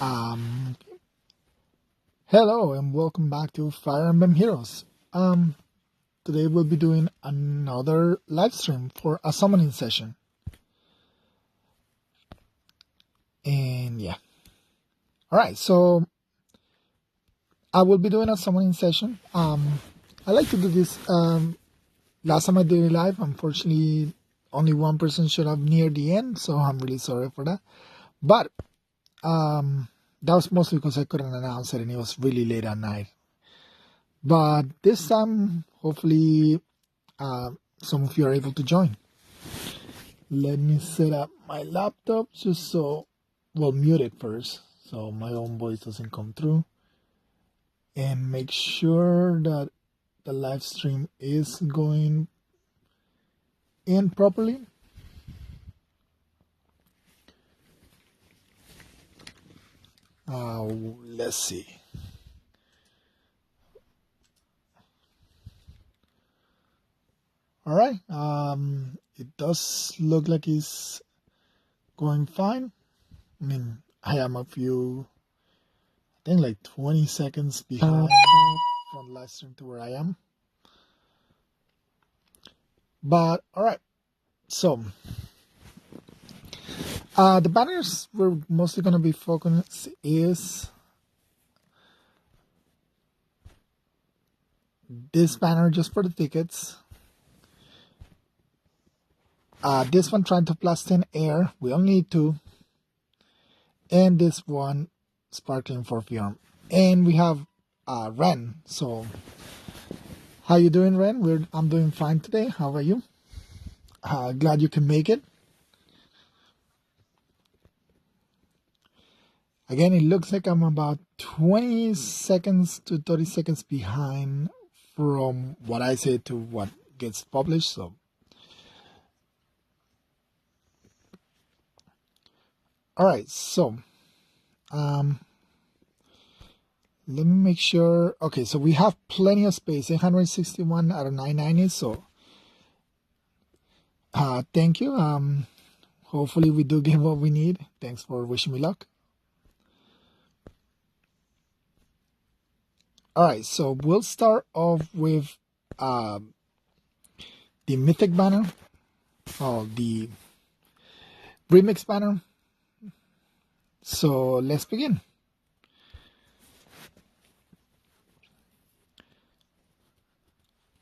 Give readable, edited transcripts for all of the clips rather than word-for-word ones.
Um, Hello and welcome back to Fire Emblem Heroes. Today we'll be doing another live stream for a summoning session. And yeah. Alright, so I will be doing a summoning session. I like to do this. Last time I did it live, unfortunately, only one person showed up near the end, so I'm really sorry for that. But that was mostly because I couldn't announce it and it was really late at night. But this time, hopefully, some of you are able to join. Let me set up my laptop just so, well, mute it first so my own voice doesn't come through, and make sure that the live stream is going in properly. Let's see. All right. It does look like it's going fine. I mean, I am a few, I think like 20 seconds behind from the live stream to where I am. But all right. So the banners we're mostly going to be focused is this banner just for the tickets. This one trying to plus 10 air, we only need 2. And this one sparkling for Fjorm. And we have Ren. So how you doing, Ren? I'm doing fine today. How are you? Glad you can make it. Again, it looks like I'm about 20 seconds to 30 seconds behind from what I say to what gets published. So all right, so let me make sure. Okay, so we have plenty of space, 861 out of 990. So thank you. Hopefully we do get what we need. Thanks for wishing me luck. All right, so we'll start off with the Mythic banner, the Remix banner. So let's begin.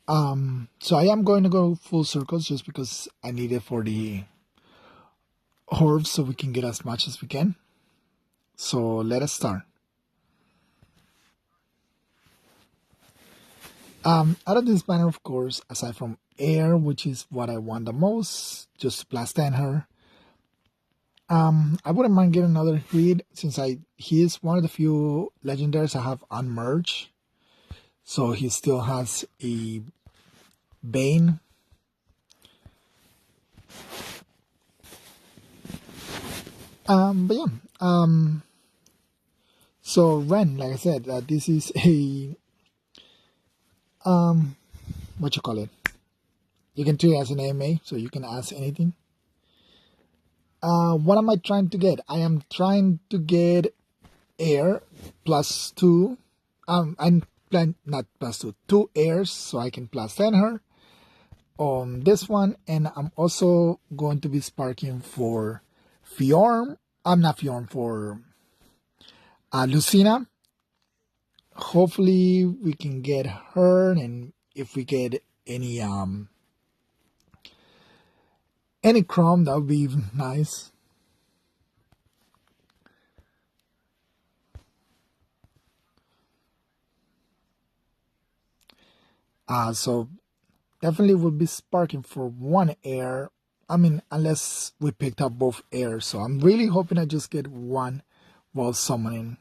So I am going to go full circles just because I need it for the Orbs so we can get as much as we can. So let us start. Out of this banner, of course, aside from air, which is what I want the most, just to blast her. I wouldn't mind getting another Creed since he is one of the few legendaries I have unmerged. So he still has a Bane. But yeah. So Ren, like I said, this is a what you call it? You can treat it as an AMA, so you can ask anything. What am I trying to get? I am trying to get air plus 2. I'm planning not plus 2, 2 airs, so I can plus 10 her on this one, and I'm also going to be sparking for Fjorm. I'm not Fjorm, for Lucina. Hopefully we can get her, and if we get any Chrome, that would be even nice. So definitely will be sparking for 1 air. I mean, unless we picked up both airs. So I'm really hoping I just get 1 while summoning.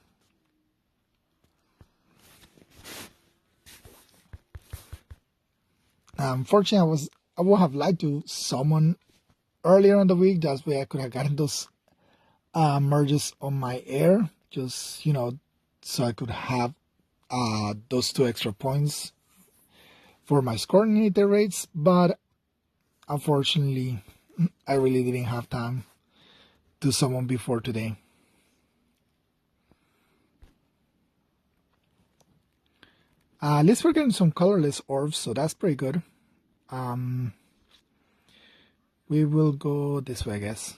Unfortunately, I would have liked to summon earlier in the week. That's way I could have gotten those merges on my air. Just, so I could have those 2 extra points for my scoring unit rates. But unfortunately, I really didn't have time to summon before today. At least we're getting some colorless orbs, so that's pretty good. Um, we will go this way, I guess.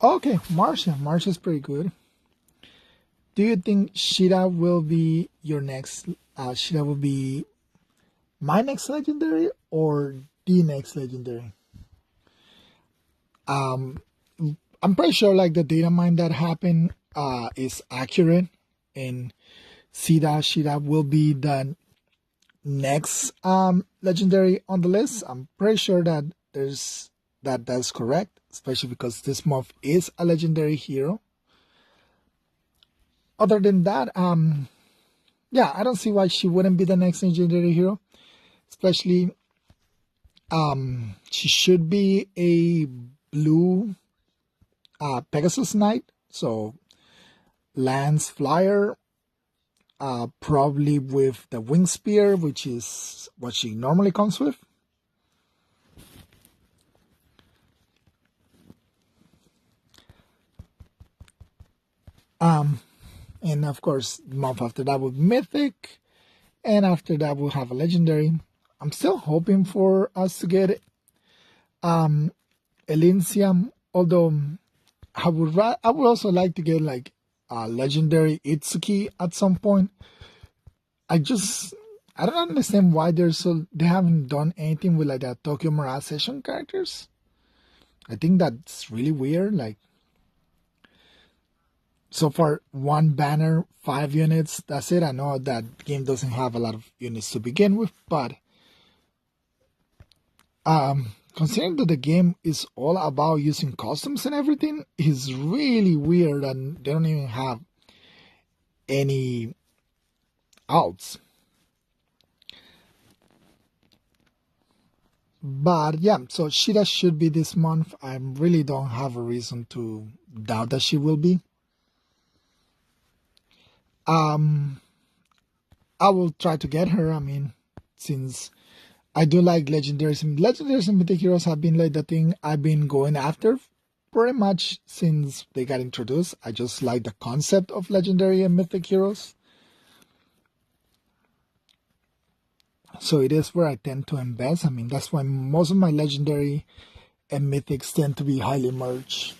Okay, Marcia. Marcia's pretty good. Do you think Shira will be your next? Shira will be my next legendary or the next legendary? Um, I'm pretty sure like the data mine that happened is accurate, and Sida Shira will be the next legendary on the list. I'm pretty sure that that's correct, especially because this month is a legendary hero. Other than that, yeah, I don't see why she wouldn't be the next legendary hero. Especially, she should be a blue Pegasus Knight, so Lance Flyer, probably with the Wing Spear, which is what she normally comes with. And of course, the month after that will be Mythic, and after that we'll have a Legendary. I'm still hoping for us to get Elysium, although I would also like to get like a Legendary Itsuki at some point. I don't understand why they haven't done anything with like the Tokyo Mirage Session characters. I think that's really weird. Like so far, one banner, 5 units. That's it. I know that game doesn't have a lot of units to begin with, but considering that the game is all about using customs and everything, is really weird, and they don't even have any outs. But yeah, so Shida should be this month. I really don't have a reason to doubt that she will be. Um, I will try to get her. I mean, since I do like legendaries, legendaries and mythic heroes have been like the thing I've been going after pretty much since they got introduced. I just like the concept of legendary and mythic heroes. So it is where I tend to invest. I mean, that's why most of my legendary and mythics tend to be highly merged.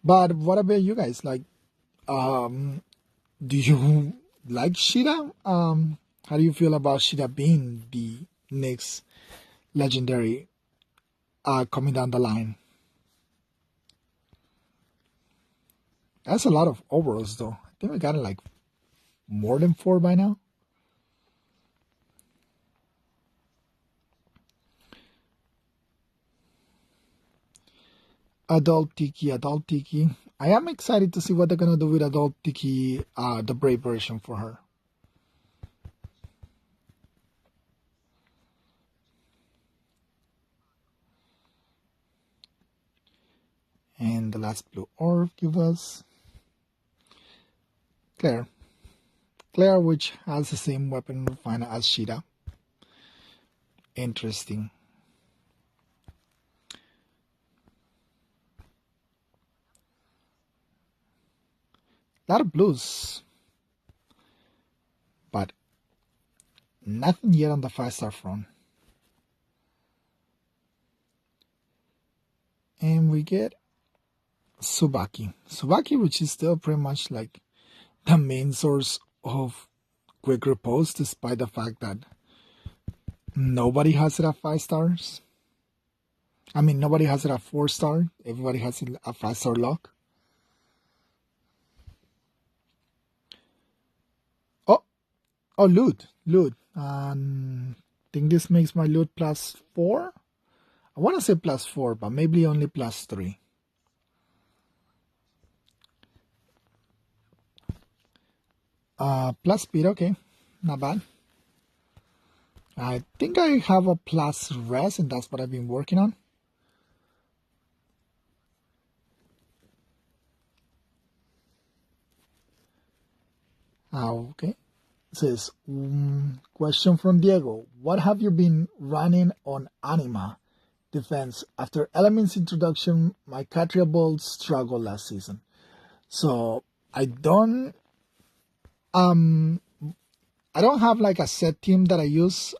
But what about you guys? Like, um, do you like Shida? How do you feel about Shida being the next legendary coming down the line? That's a lot of overalls, though. I think we got like more than four by now. Adult Tiki, Adult Tiki. I am excited to see what they're gonna do with Adult Tiki, the Brave version for her. And the last blue orb give us Claire. Claire, which has the same weapon refiner as Shida. Interesting. A lot of blues, but nothing yet on the 5-star front. And we get Subaki. Subaki, which is still pretty much like the main source of quick repose, despite the fact that nobody has it at 5 stars. I mean, nobody has it at 4-star. Everybody has it at 5-star lock. Oh, oh, loot. I think this makes my loot +4. I want to say +4, but maybe only +3. Plus speed, okay, not bad. I think I have a plus res, and that's what I've been working on. Okay. It says, question from Diego. What have you been running on Anima? defense. After Element's introduction, my Catria Ball struggled last season. So um I don't have like a set team that I use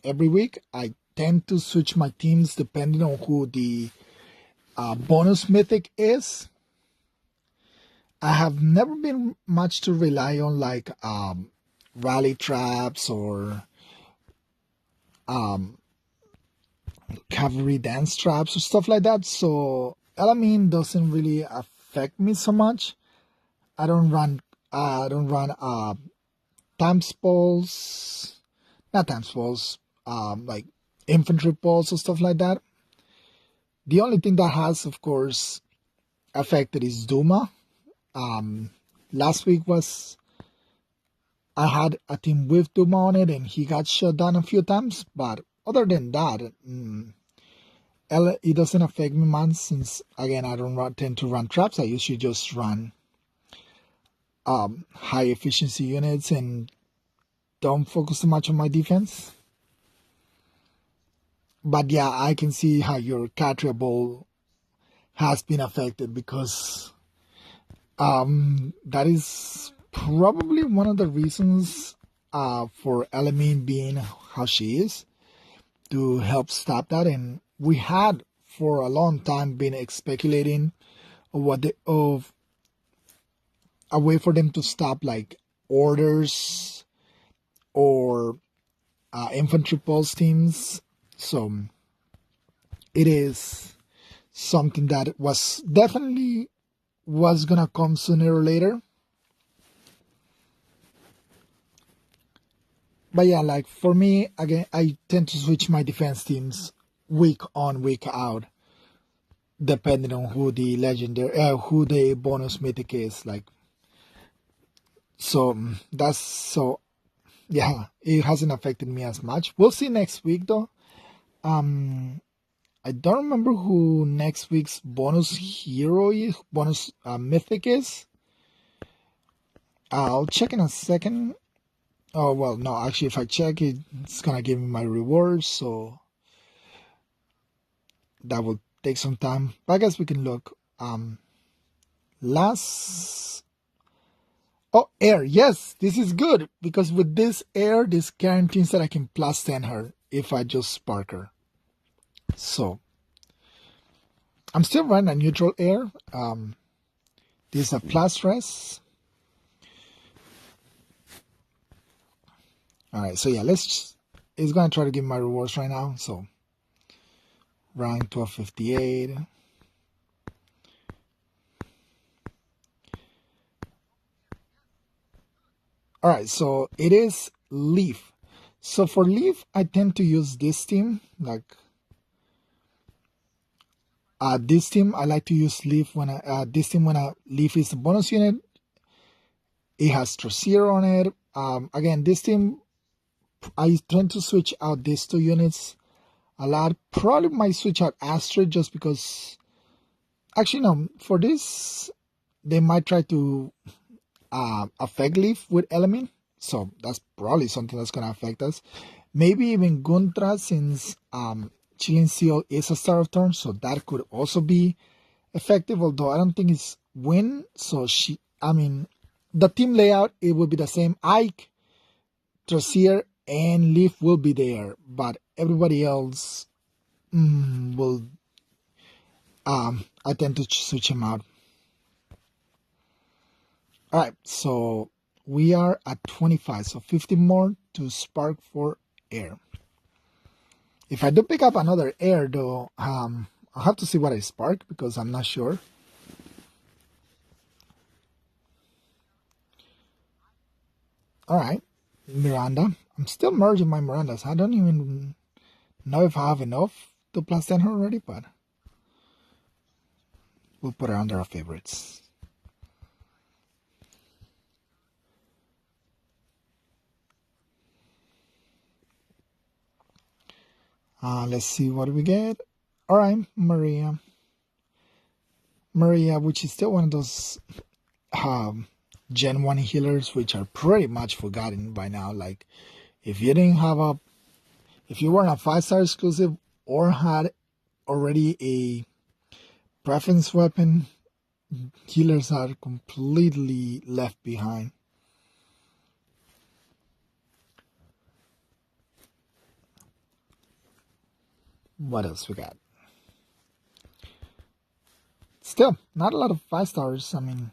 every week. I tend to switch my teams depending on who the bonus mythic is. I have never been much to rely on like rally traps or um, cavalry dance traps or stuff like that. So Elamine doesn't really affect me so much. I don't run times balls, not times balls, like infantry balls or stuff like that. The only thing that has, of course, affected is Duma. Last week was I had a team with Duma on it, and he got shut down a few times. But other than that, it doesn't affect me much since again I don't tend to run traps. I usually just run high efficiency units and don't focus too much on my defense. But yeah, I can see how your Catria Ball has been affected because that is probably one of the reasons for Elamine being how she is to help stop that. And we had for a long time been speculating of a way for them to stop like orders or infantry pulse teams. So it is something that was gonna come sooner or later. But yeah, like for me, again, I tend to switch my defense teams week on, week out, depending on who the who the bonus mythic is. Like, so yeah, it hasn't affected me as much. We'll see next week though. I don't remember who next week's bonus hero is, bonus mythic is. I'll check in a second. Oh, well, no, actually, if I check it, it's gonna give me my rewards, so that will take some time. But I guess we can look. Last. Oh, air. Yes, this is good because with this air, this guarantees that I can plus 10 her if I just spark her. So, I'm still running a neutral air. This is a plus res. Alright, so yeah, it's gonna try to give my rewards right now. So rank 1258. Alright, so it is Leaf. So for Leaf, I tend to use this team. Like this team, I like to use Leaf when this team when a Leaf is a bonus unit. It has Tracer on it. Again, this team, I tend to switch out these two units a lot. Probably might switch out Astrid just because. Actually, no. For this, they might try to affect Leaf with Element. So that's probably something that's gonna affect us. Maybe even Guntra, since Chilling Seal is a star of turn, so that could also be effective. Although I don't think it's win. So the team layout, it will be the same. Ike, Tracer, and Leaf will be there, but everybody else will. I tend to switch him out. All right, so we are at 25, so 50 more to spark for air. If I do pick up another air, though, I'll have to see what I spark because I'm not sure. All right, Miranda. I'm still merging my Mirandas. I don't even know if I have enough to plus 10 her already, but we'll put her under our favorites. Let's see what we get. All right, Maria. Maria, which is still one of those Gen 1 healers, which are pretty much forgotten by now. Like, if you weren't a 5-star exclusive or had already a preference weapon, healers are completely left behind. What else we got? Still, not a lot of 5 stars. I mean,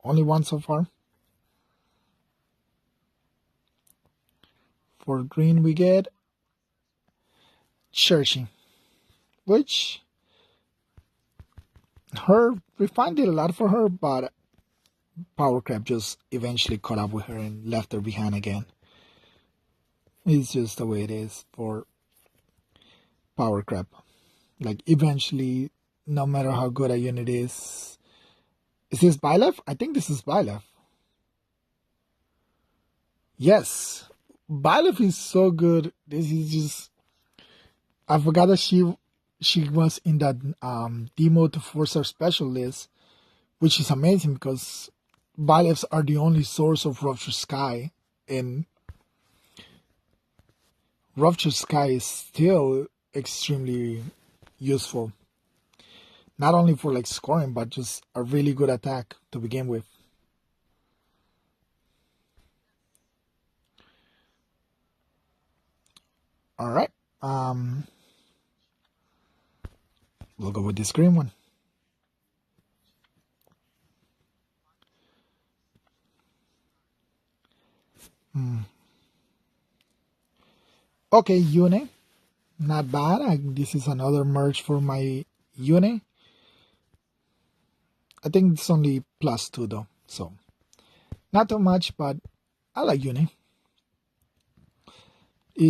only one so far. For green, we get Chershi, which her refined did a lot for her, but Power Crab just eventually caught up with her and left her behind again. It's just the way it is for Power Crab. Like, eventually, no matter how good a unit is this Byleth? I think this is Byleth. Yes, Byleth is so good. This is just, I forgot that she was in that demo to 4-star specialist, which is amazing because Byleths are the only source of Rupture Sky, and Rupture Sky is still extremely useful. Not only for like scoring, but just a really good attack to begin with. All right. We'll go with this green one. Okay, Yune. Not bad. This is another merge for my Yune. I think it's only +2 though, so not too much, but I like Yune.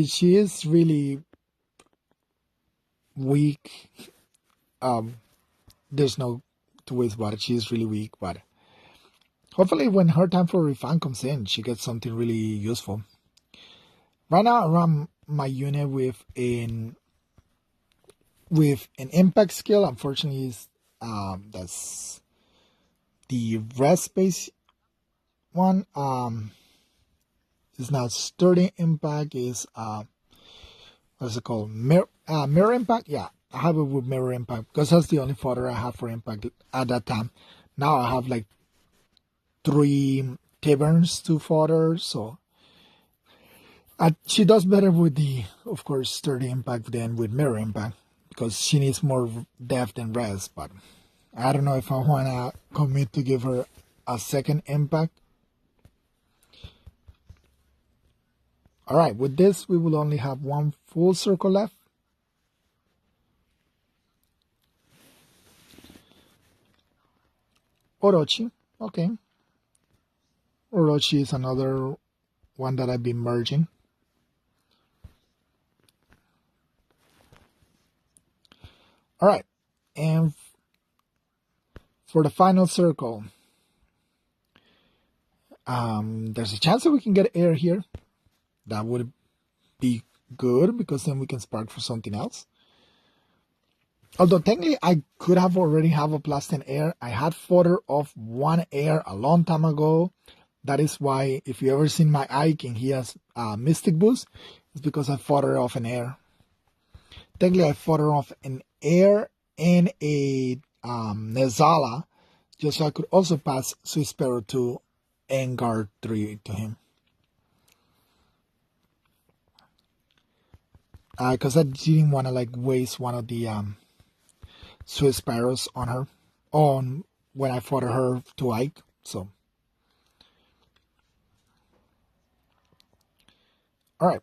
She is really weak. There's no two ways about it. She is really weak, but hopefully when her time for refine comes in, she gets something really useful. Right now I run my unit with an impact skill. Unfortunately, that's the rest base one. It's not sturdy impact. Is what's it called? Mirror impact. Yeah, I have it with mirror impact because that's the only fodder I have for impact at that time. Now I have like 3 taverns to fodder, so she does better with the, of course, sturdy impact than with mirror impact because she needs more depth and rest. But I don't know if I wanna commit to give her a second impact. All right, with this we will only have 1 full circle left. Orochi, okay. Orochi is another one that I've been merging. All right, and for the final circle, there's a chance that we can get air here. That would be good because then we can spark for something else. Although technically I could have already have a +10 air. I had fodder of 1 air a long time ago. That is why if you ever seen my Ike and he has Mystic Boost, it's because I fodder off an air. Technically I fodder off an air and a Nezala, just so I could also pass Swiss Sparrow 2 and guard 3 to him. Because I didn't want to like waste one of the Swiss Sparrows on her, when I fodder her to Ike. So, all right,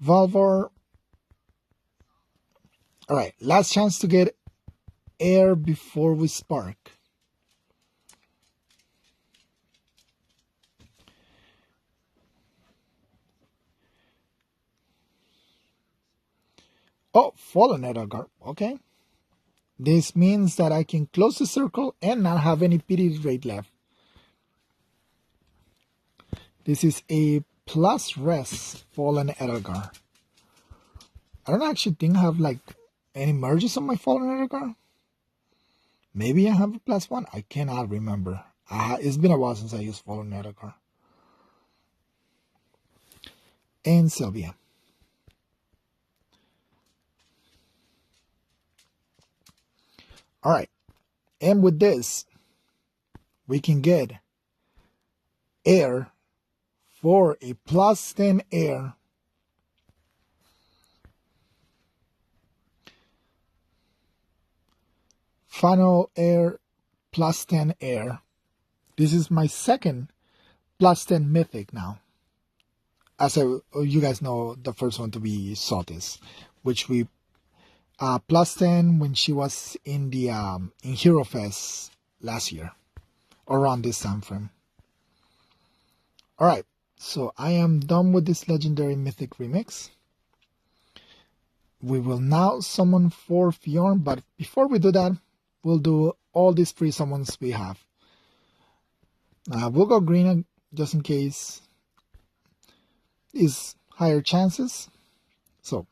Valvar. All right, last chance to get air before we spark. Oh, Fallen Edelgard. Okay. This means that I can close the circle and not have any pity rate left. This is a plus res Fallen Edelgard. I don't actually think I have like any merges on my Fallen Edelgard. Maybe I have a +1. I cannot remember. It's been a while since I used Fallen Edelgard. And Sylvia. All right. And with this, we can get air for a plus 10 air. Final air plus 10 air. This is my second plus 10 mythic now. As you guys know, the first one to be Sotis, which we plus 10 when she was in the in Hero Fest last year, around this time frame. All right, so I am done with this legendary mythic remix. We will now summon for Fjorn, but before we do that, we'll do all these free summons we have. We'll go green just in case is higher chances. So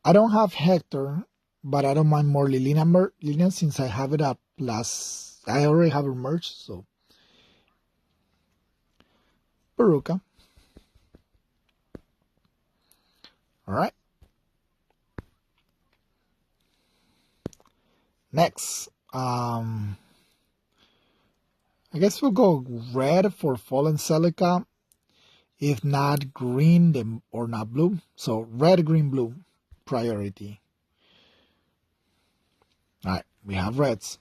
I don't have Hector, but I don't mind more Lilina since I have it at plus. I already have it merged, so Baruka. All right. Next, I guess we'll go red for Fallen Celica. If not green, then or not blue. So red, green, blue, priority. All right, we have reds.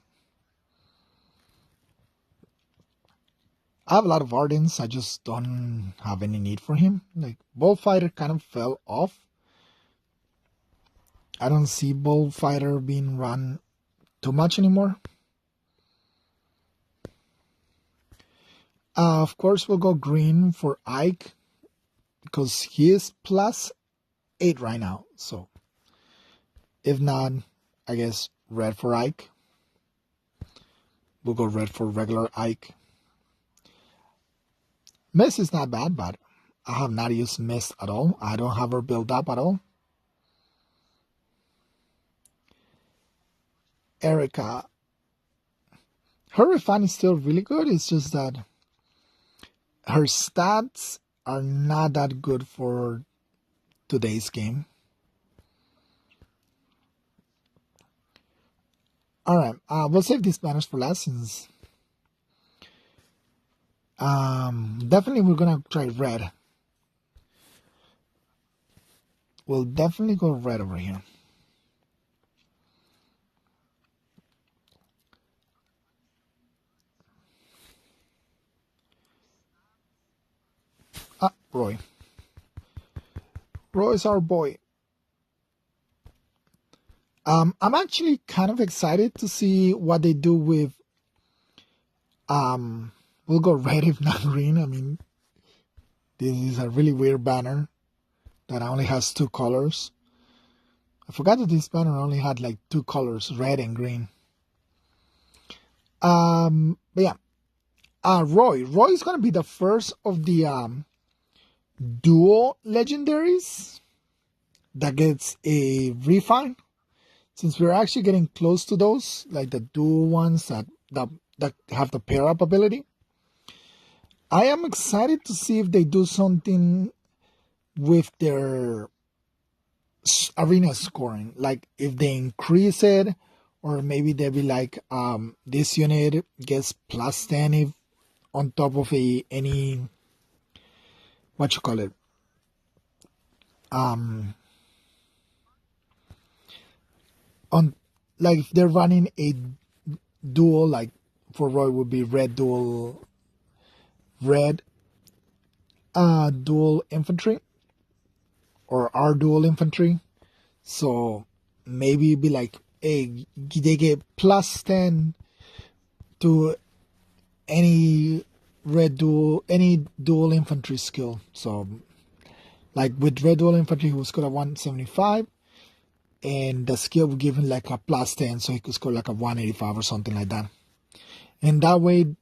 I have a lot of Ardents. I just don't have any need for him. Like Bullfighter kind of fell off. I don't see Bullfighter being run too much anymore. Of course, we'll go green for Ike because he is plus 8 right now. So, if not, I guess red for Ike. We'll go red for regular Ike. Mist is not bad, but I have not used Mist at all. I don't have her built up at all. Erica. Her refine is still really good. It's just that her stats are not that good for today's game. Alright, we'll save these banners for last since definitely we're gonna try red. We'll definitely go red over here. Roy. Roy's our boy. I'm actually kind of excited to see what they do with we'll go red if not green. I mean, this is a really weird banner that only has 2 colors. I forgot that this banner only had like 2 colors, red and green. But yeah. Roy is gonna be the first of the dual legendaries that gets a refine, since we're actually getting close to those, like the dual ones that have the pair up ability. I am excited to see if they do something with their arena scoring, like if they increase it, or maybe they'll be like this unit gets plus 10 if on top of any what you call it on, like if they're running a dual, like for Roy would be red dual infantry or our dual infantry. So maybe it'd be like, hey, they get plus 10 to any dual infantry skill. So like with red dual infantry, he was score at 175, and the skill would give him like a plus 10, so he could score like a 185 or something like that. And that way,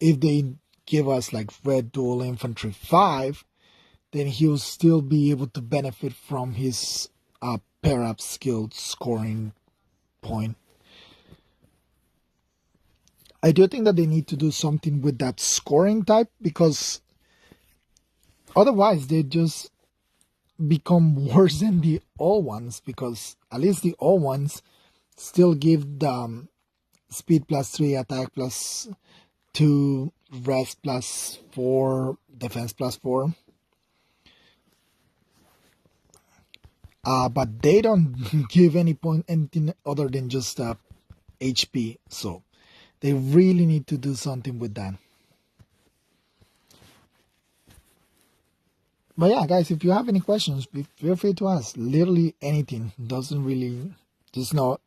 if they give us like red dual infantry 5, then he'll still be able to benefit from his pair up skill scoring point. I do think that they need to do something with that scoring type, because otherwise they just become worse than the old ones, because at least the old ones still give the speed +3, attack +2, rest +4, defense +4. But they don't give anything other than just HP. So they really need to do something with that. But yeah, guys, if you have any questions, feel free to ask. Literally anything. Doesn't really, just not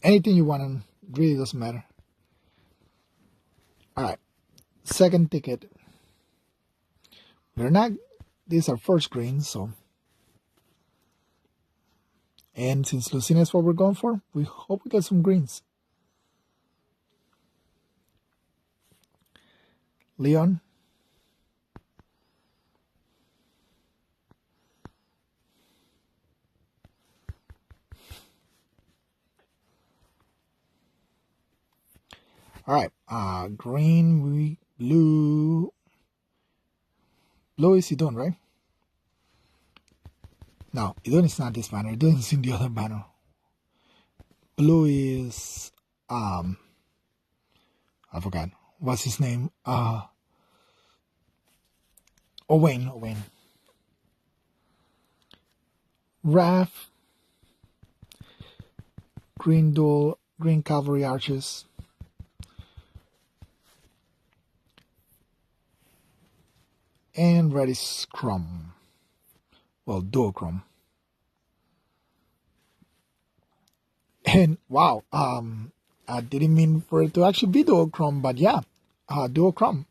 anything you want. Really doesn't matter. All right, second ticket. We're not. These are first greens, so. And since Lucina is what we're going for, we hope we get some greens. Leon. All right, green, blue. Blue is Idun, right? No, Idun is not this banner. Idun is in the other banner. Blue is I forgot. What's his name? Owain. Wrath. Green Duel, Green Cavalry Archers. And red is Chrome. Well, duochrome. And wow, I didn't mean for it to actually be duochrome, but yeah, duochrome.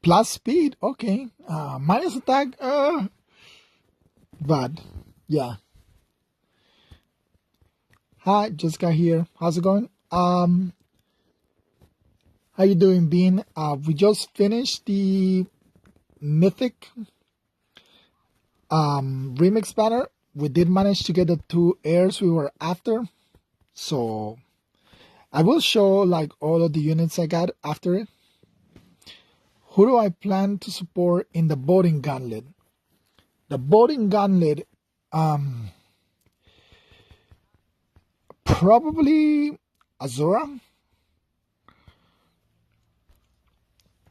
Plus speed, okay. Minus attack, but yeah. Hi, just got here. How's it going? How you doing, Bean? We just finished the Mythic remix banner. We did manage to get the 2 airs we were after, so I will show like all of the units I got after it. Who do I plan to support in the Boating Gauntlet? The Boating Gauntlet, probably Azura.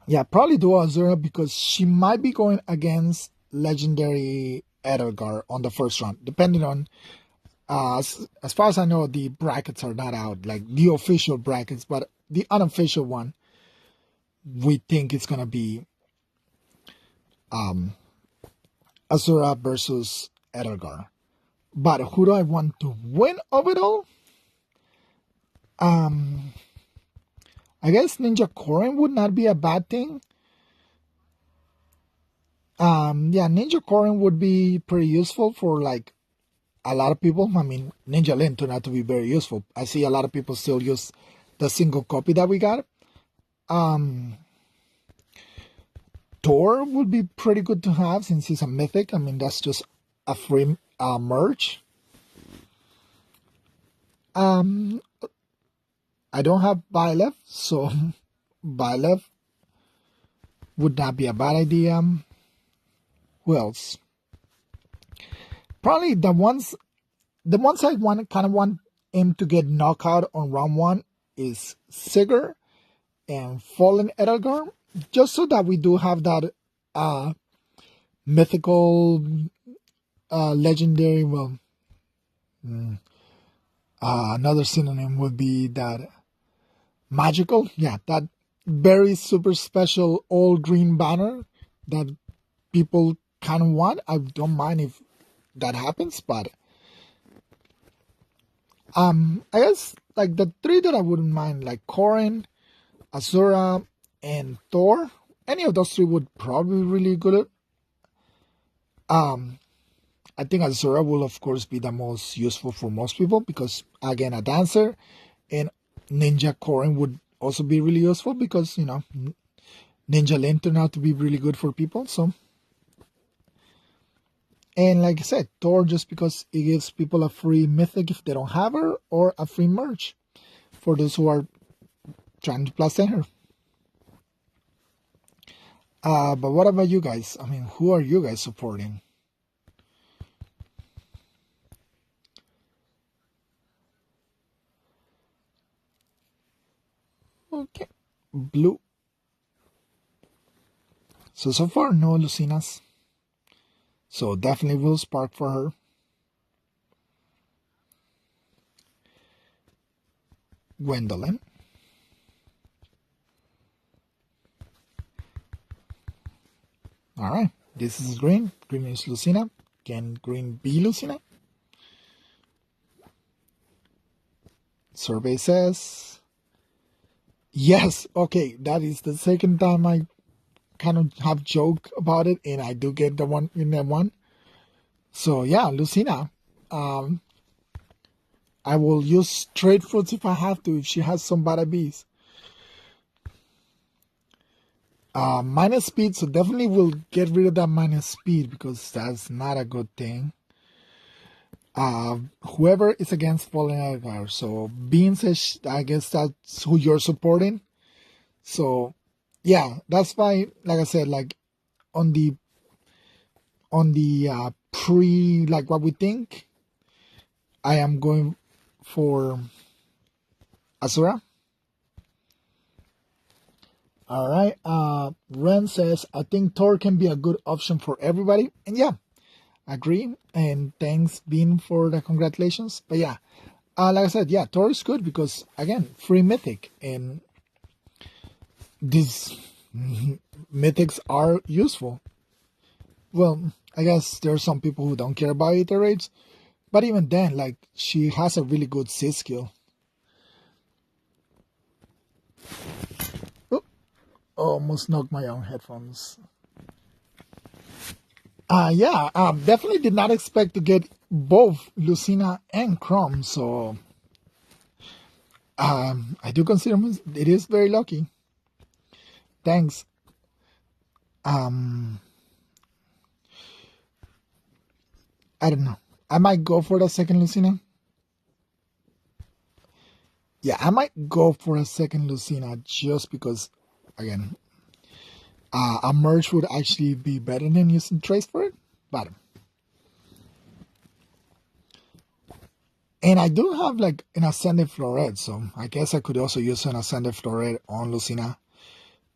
Yeah, probably do Azura because she might be going against Legendary Edelgard on the first round, depending on, as far as I know, the brackets are not out, like the official brackets, but the unofficial one, we think it's going to be Azura versus Edelgard. But who do I want to win of it all? I guess Ninja Korin would not be a bad thing. Yeah, Ninja Korin would be pretty useful for like a lot of people. I mean, Ninja Lin turned out to be very useful. I see a lot of people still use the single copy that we got. Thor would be pretty good to have since he's a mythic. I mean, that's just a free merge. I don't have Byleth, so Byleth would not be a bad idea. Who else? Probably the ones I kind of want him to get knocked out on round 1 is Sigurd and Fallen Edelgard, just so that we do have that mythical, legendary. Well, another synonym would be that magical. Yeah, that very super special all green banner that people kind of want. I don't mind if that happens, but I guess like the 3 that I wouldn't mind, like Korin, Azura, and Thor. Any of those 3 would probably be really good. I think Azura will of course be the most useful for most people because again a dancer, and Ninja Korin would also be really useful because Ninja Lin turned out to be really good for people. So, and like I said, Thor just because it gives people a free mythic if they don't have her, or a free merch for those who are trying to placate her. But what about you guys? I mean, who are you guys supporting? Okay, blue. So far, no Lucinas. So definitely will spark for her. Gwendolyn. All right. This is green. Green is Lucina. Can green be Lucina? Survey says yes. Okay, that is the second time I kind of have joke about it, and I do get the one in that one. So yeah, Lucina. Um, I will use straight fruits if I have to. If she has some bada bees. Minus speed, so definitely we'll get rid of that minus speed because that's not a good thing. Whoever is against falling out of guard. So Bean says, I guess that's who you're supporting. So yeah, that's why, like I said, like on the pre, like what we think, I am going for Azura. All right. Ren says, I think Thor can be a good option for everybody. And yeah, agree. And thanks, Bean, for the congratulations. But yeah, like I said, yeah, Thor is good because, again, free mythic. And these mythics are useful. Well, I guess there are some people who don't care about ether rates. But even then, like, she has a really good C skill. Oh, almost knocked my own headphones. Yeah, definitely did not expect to get both Lucina and Chrome, so I do consider it is very lucky. Thanks. Um, I don't know. I might go for the second Lucina. Yeah, I might go for a second Lucina just because, again, a merge would actually be better than using Trace for it. But and I do have like an Ascended Floret, so I guess I could also use an Ascended Floret on Lucina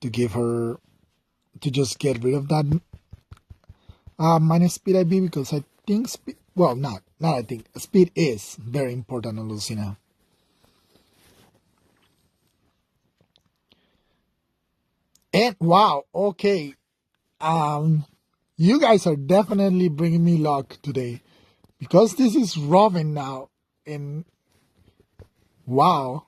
to give her to just get rid of that minus speed IB because I think speed. Well, not I think speed is very important on Lucina. And wow, okay, you guys are definitely bringing me luck today because this is Robin now, and wow,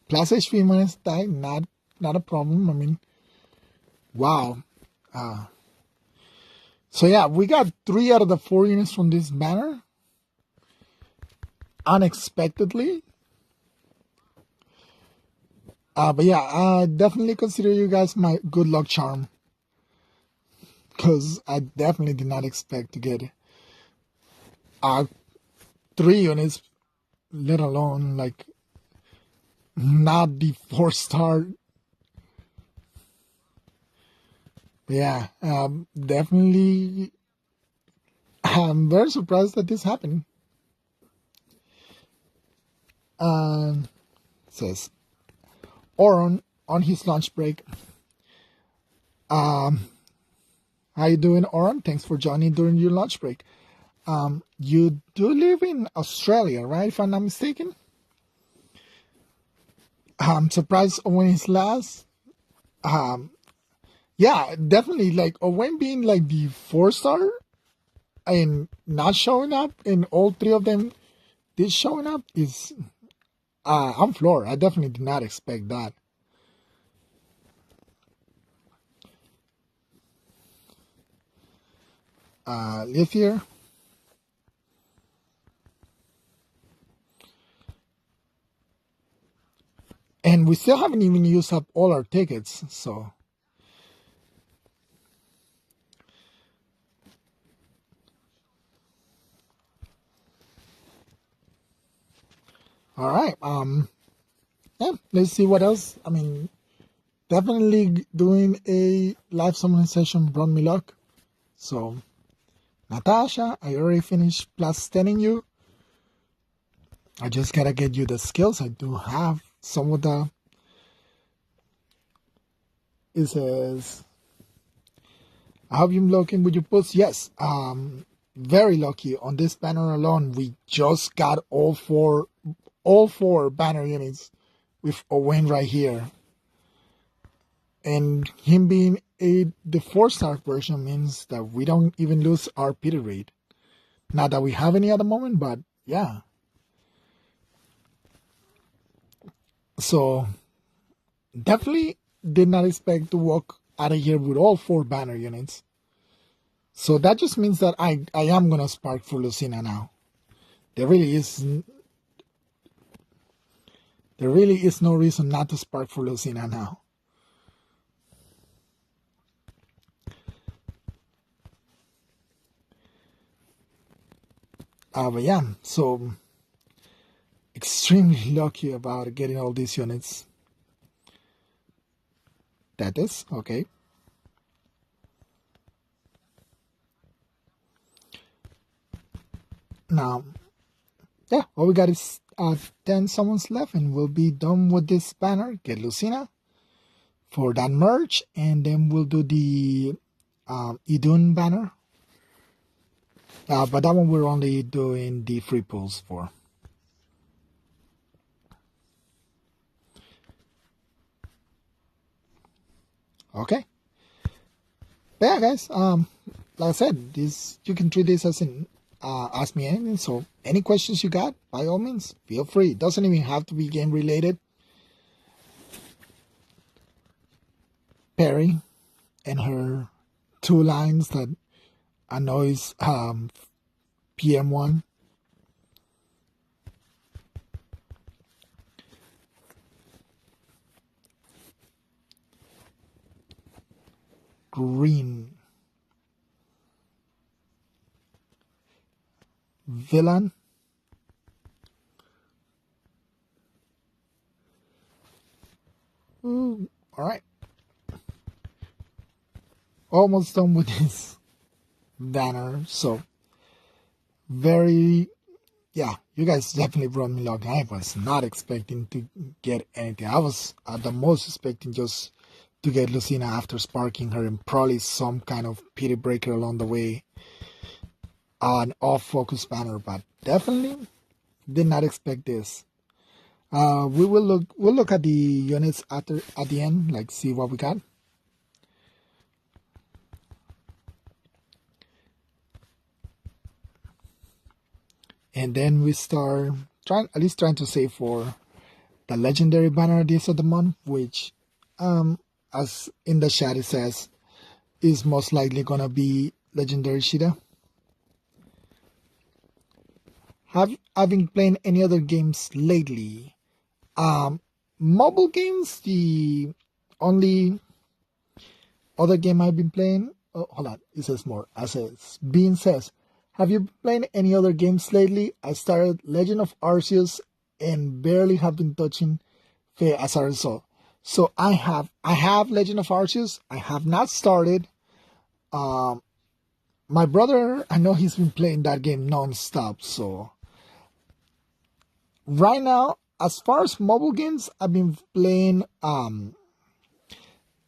plus HP minus die, not a problem. I mean, wow. So yeah, we got 3 out of the 4 units from this banner unexpectedly. But yeah, I definitely consider you guys my good luck charm because I definitely did not expect to get 3 units, let alone like not the 4-star. Yeah, definitely. I'm very surprised that this happened. Says Oron on his lunch break. How you doing, Oron? Thanks for joining during your lunch break. You do live in Australia, right? If I'm not mistaken. I'm surprised when his last. Yeah, definitely. Like Owen being like the 4-star and not showing up, and all 3 of them did showing up is. I'm floored. I definitely did not expect that. Live here. And we still haven't even used up all our tickets, so All right. Yeah. Let's see what else. I mean, definitely doing a live summoning session brought me luck. So, Natasha, I already finished plus 10ing you. I just gotta get you the skills. I do have some of the. It says, I hope you're looking with your puts. Yes. Very lucky on this banner alone. We just got all four banner units with Owen right here. And him being the 4-star version means that we don't even lose our pity rate. Not that we have any at the moment, but yeah. So definitely did not expect to walk out of here with all 4 banner units. So that just means that I am gonna spark for Lucina now. There really is no reason not to spark for Lucina now. But yeah, so extremely lucky about getting all these units. That is okay. Now, yeah, all we got is 10 summons left, and we'll be done with this banner. Get Lucina for that merge, and then we'll do the Idun banner. But that one we're only doing the free pulls for. Okay. But yeah, guys. Like I said, this you can treat this as an ask me anything. So any questions you got, by all means, feel free. It doesn't even have to be game related. Perry and her 2 lines that annoys PM1. Green villain. Ooh, all right. Almost done with this banner. So very, yeah, you guys definitely brought me luck. I was not expecting to get anything. I was at the most expecting just to get Lucina after sparking her and probably some kind of pity breaker along the way. An off focus banner, but definitely did not expect this. We'll look at the units at the end, like see what we got. And then we start trying to save for the legendary banner this of the month, which as in the chat it says is most likely gonna be legendary Shida. Have I been playing any other games lately? Mobile games, the only other game I've been playing. Oh, hold on, it says more. As Bean says, have you been playing any other games lately? I started Legend of Arceus and barely have been touching Fae as a result. So I have Legend of Arceus. I have not started. My brother, I know he's been playing that game non-stop. So right now, as far as mobile games, I've been playing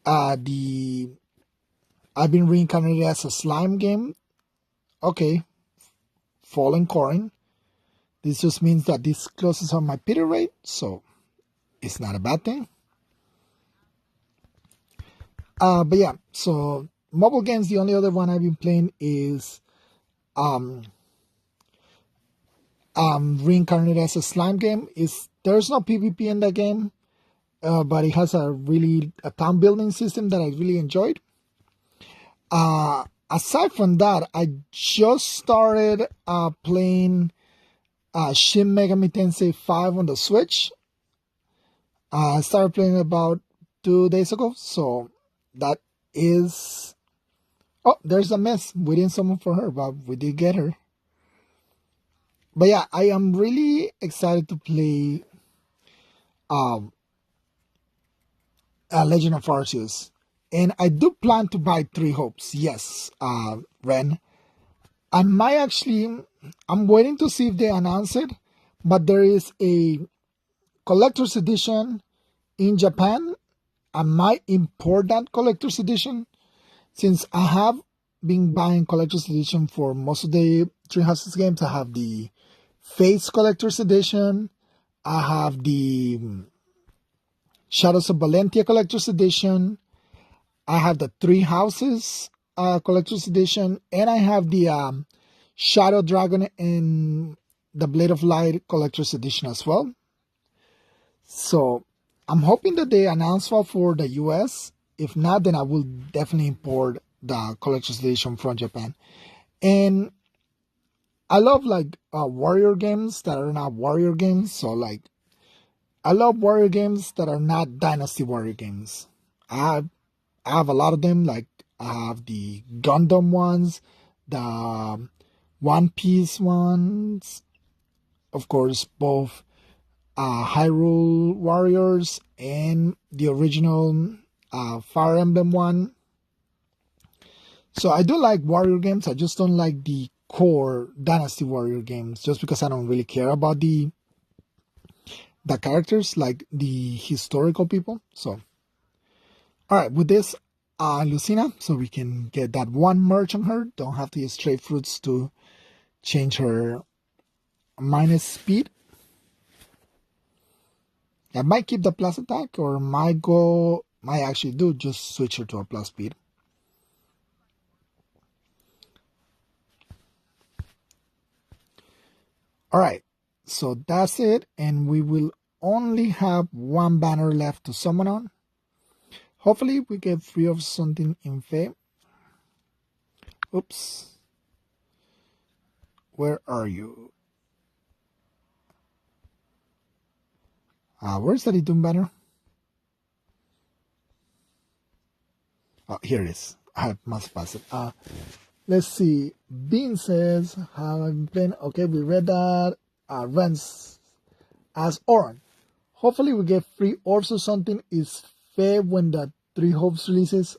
the I've been reincarnated as a slime game. Okay, Fallen Corin. This just means that this closes on my pity rate, so it's not a bad thing. But yeah, so mobile games, the only other one I've been playing is reincarnated as a slime game. There's no PvP in that game, but it has a town building system that I really enjoyed. Aside from that, I just started playing Shin Megami Tensei 5 on the Switch. I started playing about 2 days ago, so that is. Oh, there's a mess. We didn't summon for her, but we did get her. But yeah, I am really excited to play um, Legend of Arceus. And I do plan to buy Three Hopes. Yes, Ren. I might actually, I'm waiting to see if they announce it, but there is a collector's edition in Japan. I might import that collector's edition since I have been buying collector's edition for most of the Three Houses games. I have the Fates collector's edition. I have the Shadows of Valentia collector's edition. I have the Three Houses collector's edition, and I have the Shadow Dragon and the Blade of Light collector's edition as well. So I'm hoping that they announce one for the US. If not, then I will definitely import the collector's edition from Japan. And I love like warrior games that are not warrior games. So like I love warrior games that are not dynasty warrior games. I have a lot of them. Like I have the Gundam ones, the One Piece ones, of course, both Hyrule Warriors and the original Fire Emblem one. So I do like warrior games. I just don't like the core Dynasty Warrior games, just because I don't really care about the characters, like the historical people. So, all right, with this, Lucina, so we can get that one merch on her. Don't have to use stray fruits to change her minus speed. I might keep the plus attack, or might actually do just switch her to a plus speed. All right, so that's it, and we will only have one banner left to summon on. Hopefully we get free of something in fame. Oops. Where are you? Where's the Idun banner? Oh, here it is. I must pass it. Let's see. Bean says, have I been? Okay, we read that. Rents as Oran. Hopefully we get free orbs or something. Is fair when the Three Hopes releases,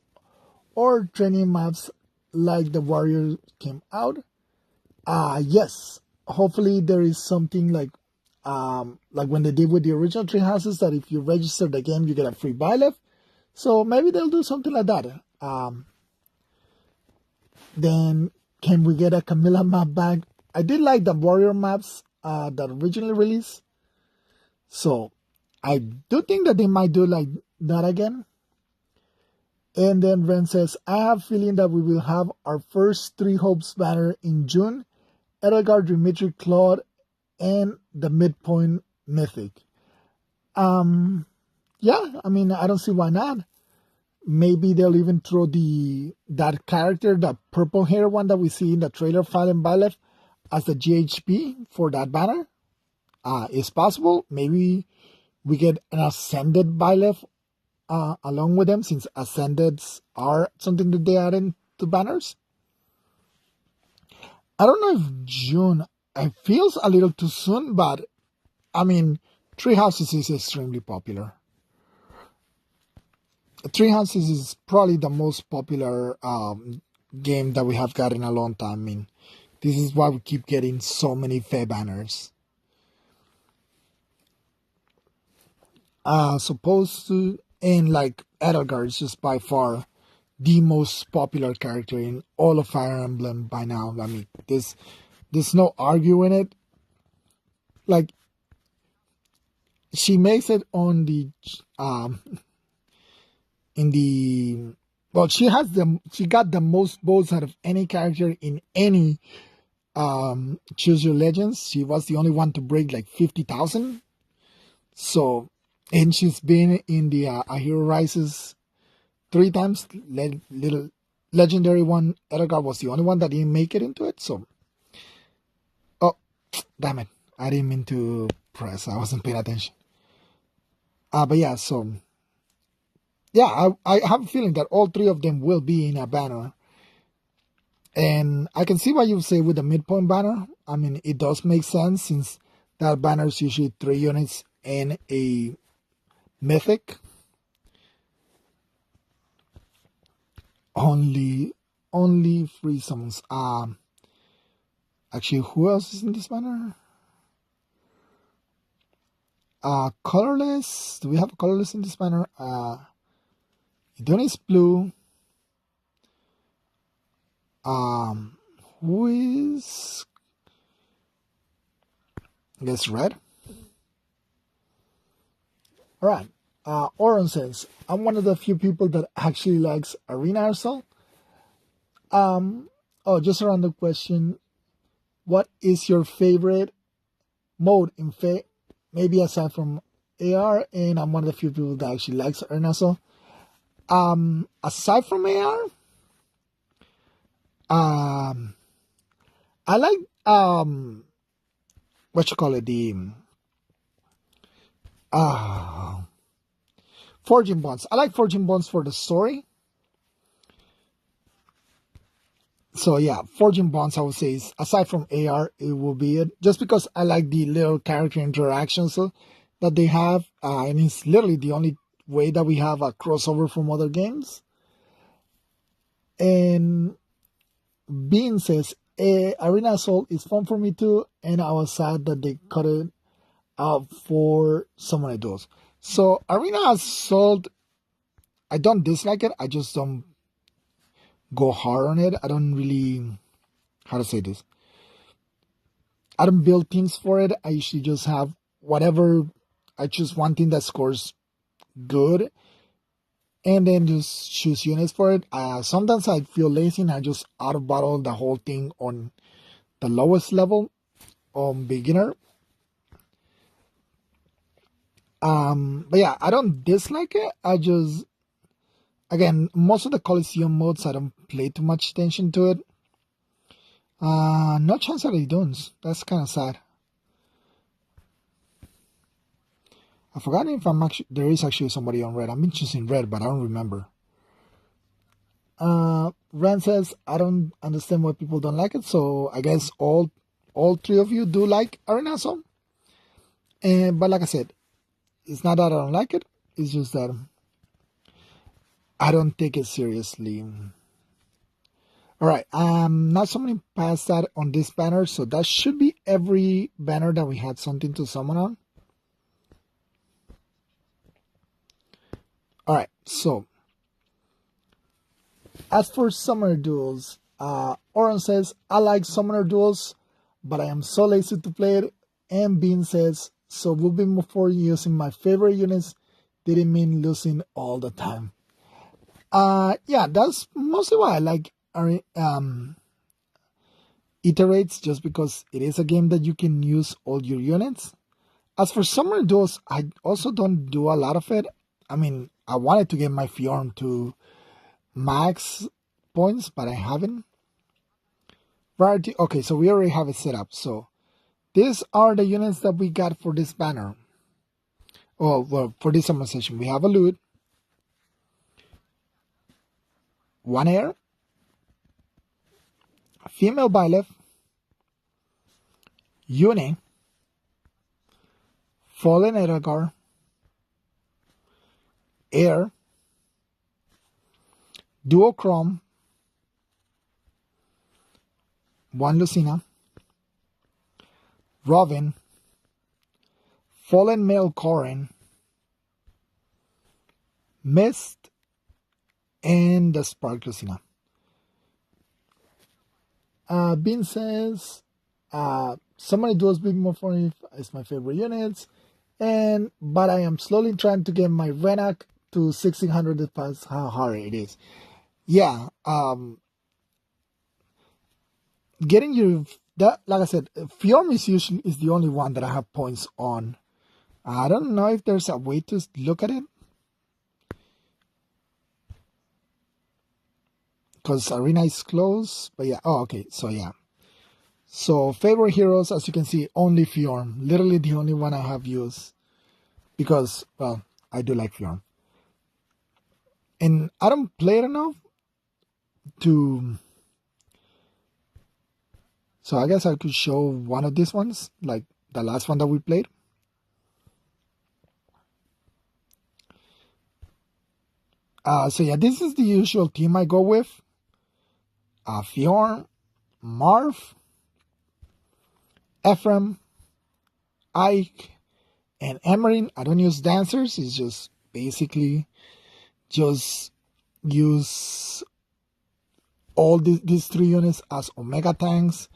or training maps like the Warrior came out. Yes. Hopefully there is something like when they did with the original Three Houses, that if you register the game you get a free byleth. So maybe they'll do something like that. Then can we get a Camilla map back? I did like the Warrior maps that originally released. So I do think that they might do like that again. And then Ren says, I have a feeling that we will have our first Three Hopes banner in June. Edelgard, Dimitri, Claude, and the midpoint mythic. Yeah, I mean, I don't see why not. Maybe they'll even throw that character, the purple hair one that we see in the trailer, Fallen Byleth, as the GHP for that banner. It's possible. Maybe we get an Ascended Byleth along with them, since Ascendeds are something that they add into banners. I don't know if June, it feels a little too soon, but I mean, Three Houses is extremely popular. Three Houses is probably the most popular game that we have got in a long time. I mean, this is why we keep getting so many Fae banners. Supposed to, and like Edelgard is just by far the most popular character in all of Fire Emblem by now. I mean, there's no arguing it. Like, she makes it on the in the well, she got the most votes out of any character in any Choose Your Legends. She was the only one to break like 50,000. So, and she's been in the A Hero Rises 3 times. Little legendary one, Edelgard was the only one that didn't make it into it. So, oh, damn it, I didn't mean to press. I wasn't paying attention. But yeah, so yeah, I have a feeling that all 3 of them will be in a banner. And I can see what you say with the midpoint banner. I mean, it does make sense since that banner is usually 3 units and a mythic. Only free summons. Actually, who else is in this banner? Colorless. Do we have a colorless in this banner? Idonis blue. Who is? I guess red. All right. Oron says, I'm one of the few people that actually likes Arena Assault. Just a random question. What is your favorite mode in Fate? Maybe aside from AR, and I'm one of the few people that actually likes Arena Assault. Aside from AR, I like what you call it, the Forging Bonds. I like Forging Bonds for the story. So yeah, Forging Bonds I would say is, aside from AR, it will be it. Just because I like the little character interactions that they have, and it's literally the only way that we have a crossover from other games. And Bean says, Arena Assault is fun for me too, and I was sad that they cut it out for someone I do. So Arena Assault, I don't dislike it, I just don't go hard on it. I don't really, how to say this, I don't build teams for it. I usually just have whatever, I choose one team that scores good and then just choose units for it. Sometimes I feel lazy and I just auto battle the whole thing on the lowest level on beginner. But yeah, I don't dislike it. I just, again, most of the Coliseum modes I don't pay too much attention to it. No chance that they don't. That's kind of sad. I forgot if there is actually somebody on red. I'm interested in red, but I don't remember. Ren says, I don't understand why people don't like it, so I guess all three of you do like Arena Assault. But like I said, it's not that I don't like it, it's just that I don't take it seriously. Alright, not summoning past that on this banner, so that should be every banner that we had something to summon on. Alright, so as for summoner duels, Oren says, I like summoner duels, but I am so lazy to play it. And Bean says, so will be more for using my favorite units didn't mean losing all the time. Yeah, that's mostly why I like iterates, just because it is a game that you can use all your units. As for summoner duels, I also don't do a lot of it. I mean, I wanted to get my Fjorm to max points, but I haven't. Variety. Okay, so we already have it set up. So these are the units that we got for this banner. Oh, well, for this summon session, we have a Lute, one Air, a female Byleth, Yune, Fallen Edgar, Air, Duochrome, one Lucina, Robin, Fallen Male Corrin, Mist, and the Spark Lucina. Bean says, Summoning Duels Big More for me is my favorite units, but I am slowly trying to get my Renak to 1600 despite how hard it is. Yeah, getting your that, like I said, Fjorm is the only one that I have points on. I don't know if there's a way to look at it, because Arena is closed. But yeah, okay, so yeah. So favorite heroes, as you can see, only Fjorm. Literally the only one I have used, because, well, I do like Fjorm. And I don't play it enough to So I guess I could show one of these ones, like the last one that we played. So yeah, this is the usual team I go with. Fjorn, Marv, Ephraim, Ike, and Emerin. I don't use dancers. It's just basically just use all these three units as Omega tanks,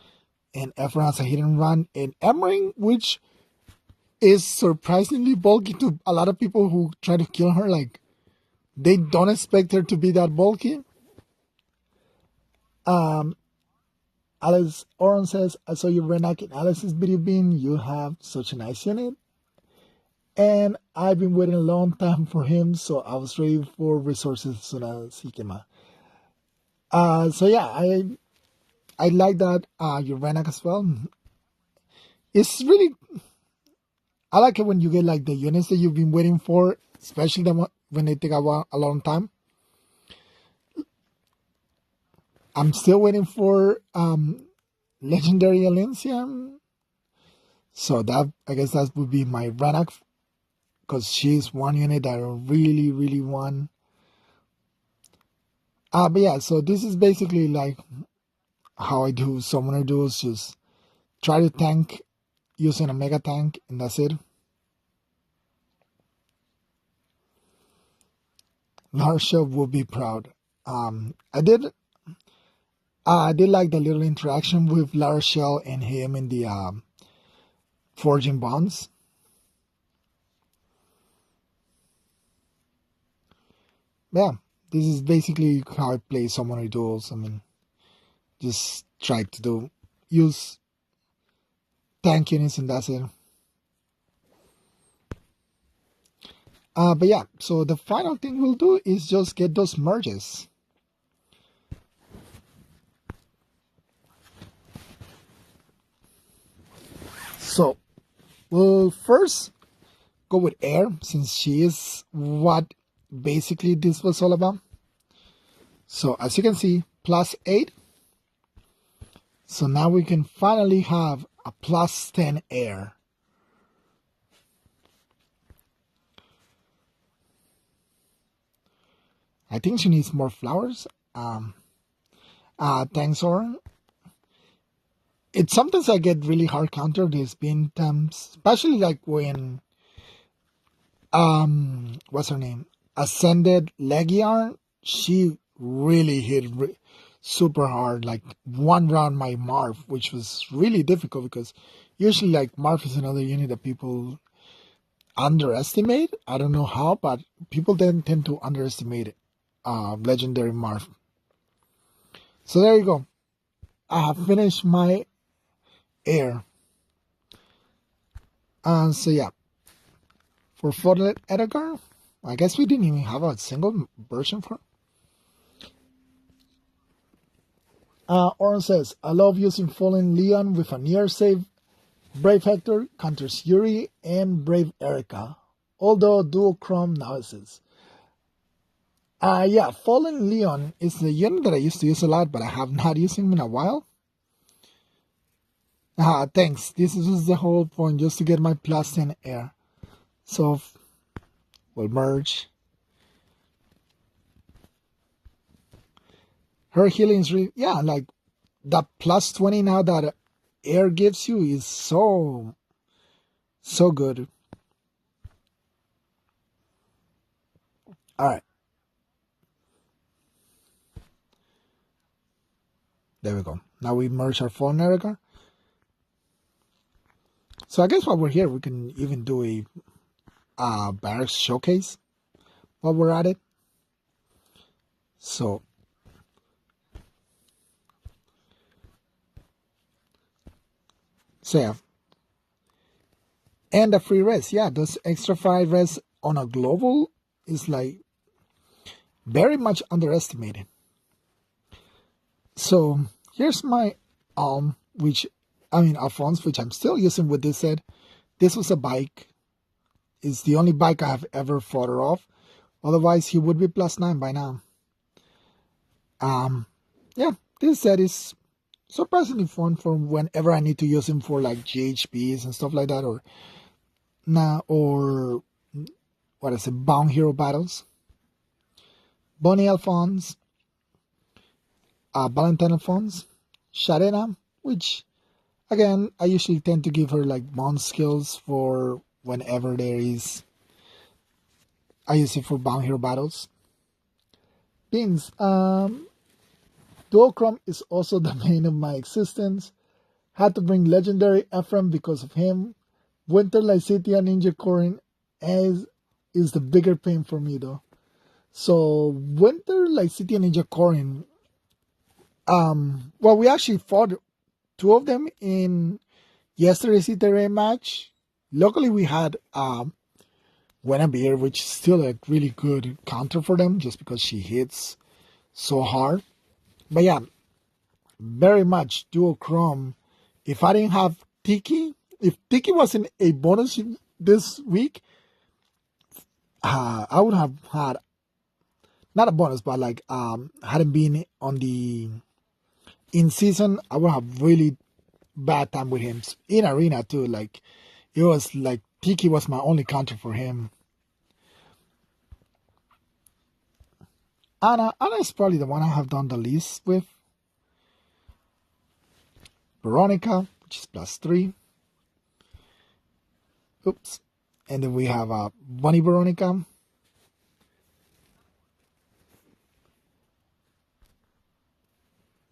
and Ephraim as a hit and run, and Emerin, which is surprisingly bulky to a lot of people who try to kill her. Like, they don't expect her to be that bulky. Alice Oron says, I saw you Renak in Alice's video bin. You have such a nice unit. And I've been waiting a long time for him, so I was ready for resources as soon as he came out. So yeah, I like that Renak as well. It's really, I like it when you get like the units that you've been waiting for, especially when they take a long time. I'm still waiting for Legendary Elysium. So that, I guess that would be my Renak, because she's one unit that I really, really want. But yeah, so this is basically like how I do summoner duels. Just try to tank using a mega tank, and that's it. Larsha would be proud. I did like the little interaction with Larshell and him in the Forging Bonds. Yeah, this is basically how I play summoner duels. I mean, just try to use tank units, and that's it. But yeah, so the final thing we'll do is just get those merges. So we'll first go with Air, since she is what basically this was all about. So as you can see, +8. So now we can finally have a +10 Air. I think she needs more flowers. Thanks, Oren. It's sometimes I get really hard countered. There's been times, especially like when what's her name? Ascended Legiar. She really hit super hard, like one round my Marv, which was really difficult because usually like Marv is another unit that people underestimate. I don't know how, but people then tend to underestimate Legendary Marv. So there you go. I have finished my Air. So yeah, for Fallen Edgar, I guess we didn't even have a single version for. Oren says, I love using Fallen Leon with a near save. Brave Hector counters Yuri and Brave Erica, although duochrome novices. Yeah, Fallen Leon is the unit that I used to use a lot, but I have not used him in a while. Thanks. This is the whole point, just to get my +10 Air. So we'll merge. Her healing is really, yeah, like the +20 now that Air gives you is so good. Alright. There we go. Now we merge our Fallen Edgar. So I guess while we're here, we can even do a barracks showcase while we're at it. So yeah. And a free res. Yeah, those extra 5 res on a global is like very much underestimated. So here's my Alphonse, which I'm still using with this set. This was a bike. It's the only bike I have ever fought her off. Otherwise, he would be +9 by now. Yeah, this set is surprisingly fun for whenever I need to use him for like GHPs and stuff like that, or or what is it, Bound Hero battles. Bonnie Alphonse, Valentine Alphonse, Sharena, which again I usually tend to give her like bound skills for whenever there is. I use it for Bound Hero battles. Beans, Duochrome is also the bane of my existence. Had to bring legendary Ephraim because of him. Winter Lycitia Ninja Corin is the bigger pain for me though. So Winter Lycitia Ninja Corin, well, we actually fought two of them in yesterday's ETRA match. Luckily we had Guinevere, which is still a really good counter for them just because she hits so hard. But yeah, very much Duochrome. If I didn't have Tiki, if Tiki wasn't a bonus this week, I would have had not a bonus, but like hadn't been on the in season, I would have really bad time with him in arena too. Like it was like Tiki was my only counter for him. Anna is probably the one I have done the least with. Veronica, which is +3. Oops. And then we have Bunny Veronica.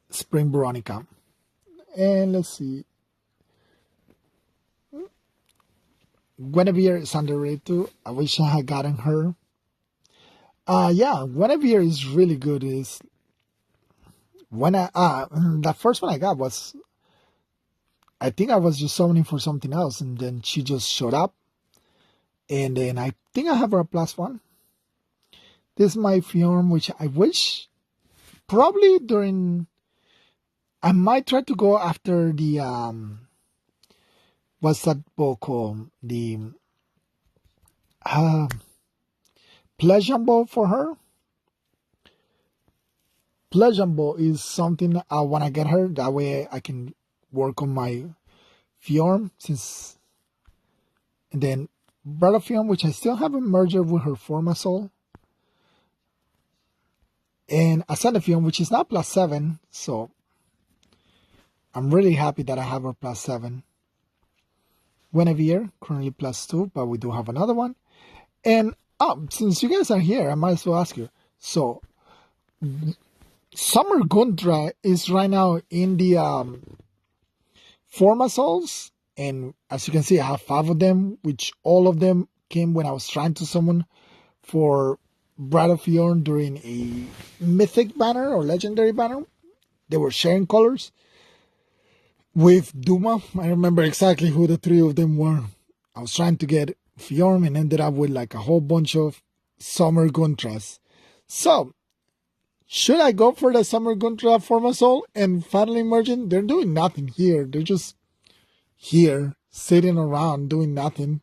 Spring Veronica. And let's see. Guinevere is underrated too. I wish I had gotten her. Yeah, Guinevere is really good. Is when the first one I got was, I think I was just summoning for something else, and then she just showed up, and then I think I have her a +1. This is my Fjorm, which I wish probably during. I might try to go after the what's that book called? The Pleasurable for her. Pleasurable is something I want to get her. That way I can work on my Fjorm since. And then Brother Fjorm, which I still haven't merged with her Formasol. And Ascended Fjorm, which is now +7. So I'm really happy that I have her +7. Guinevere, currently +2, but we do have another one. And since you guys are here, I might as well ask you. So, Summer Guntra is right now in the Formasols, and as you can see, I have 5 of them, which all of them came when I was trying to summon for Bride of Fjorn during a mythic banner or legendary banner. They were sharing colors with Duma. I remember exactly who the 3 of them were. I was trying to get Fjorm and ended up with like a whole bunch of Summer Guntras. So, should I go for the Summer Guntra Formasol and finally merging? They're doing nothing here. They're just here, sitting around, doing nothing.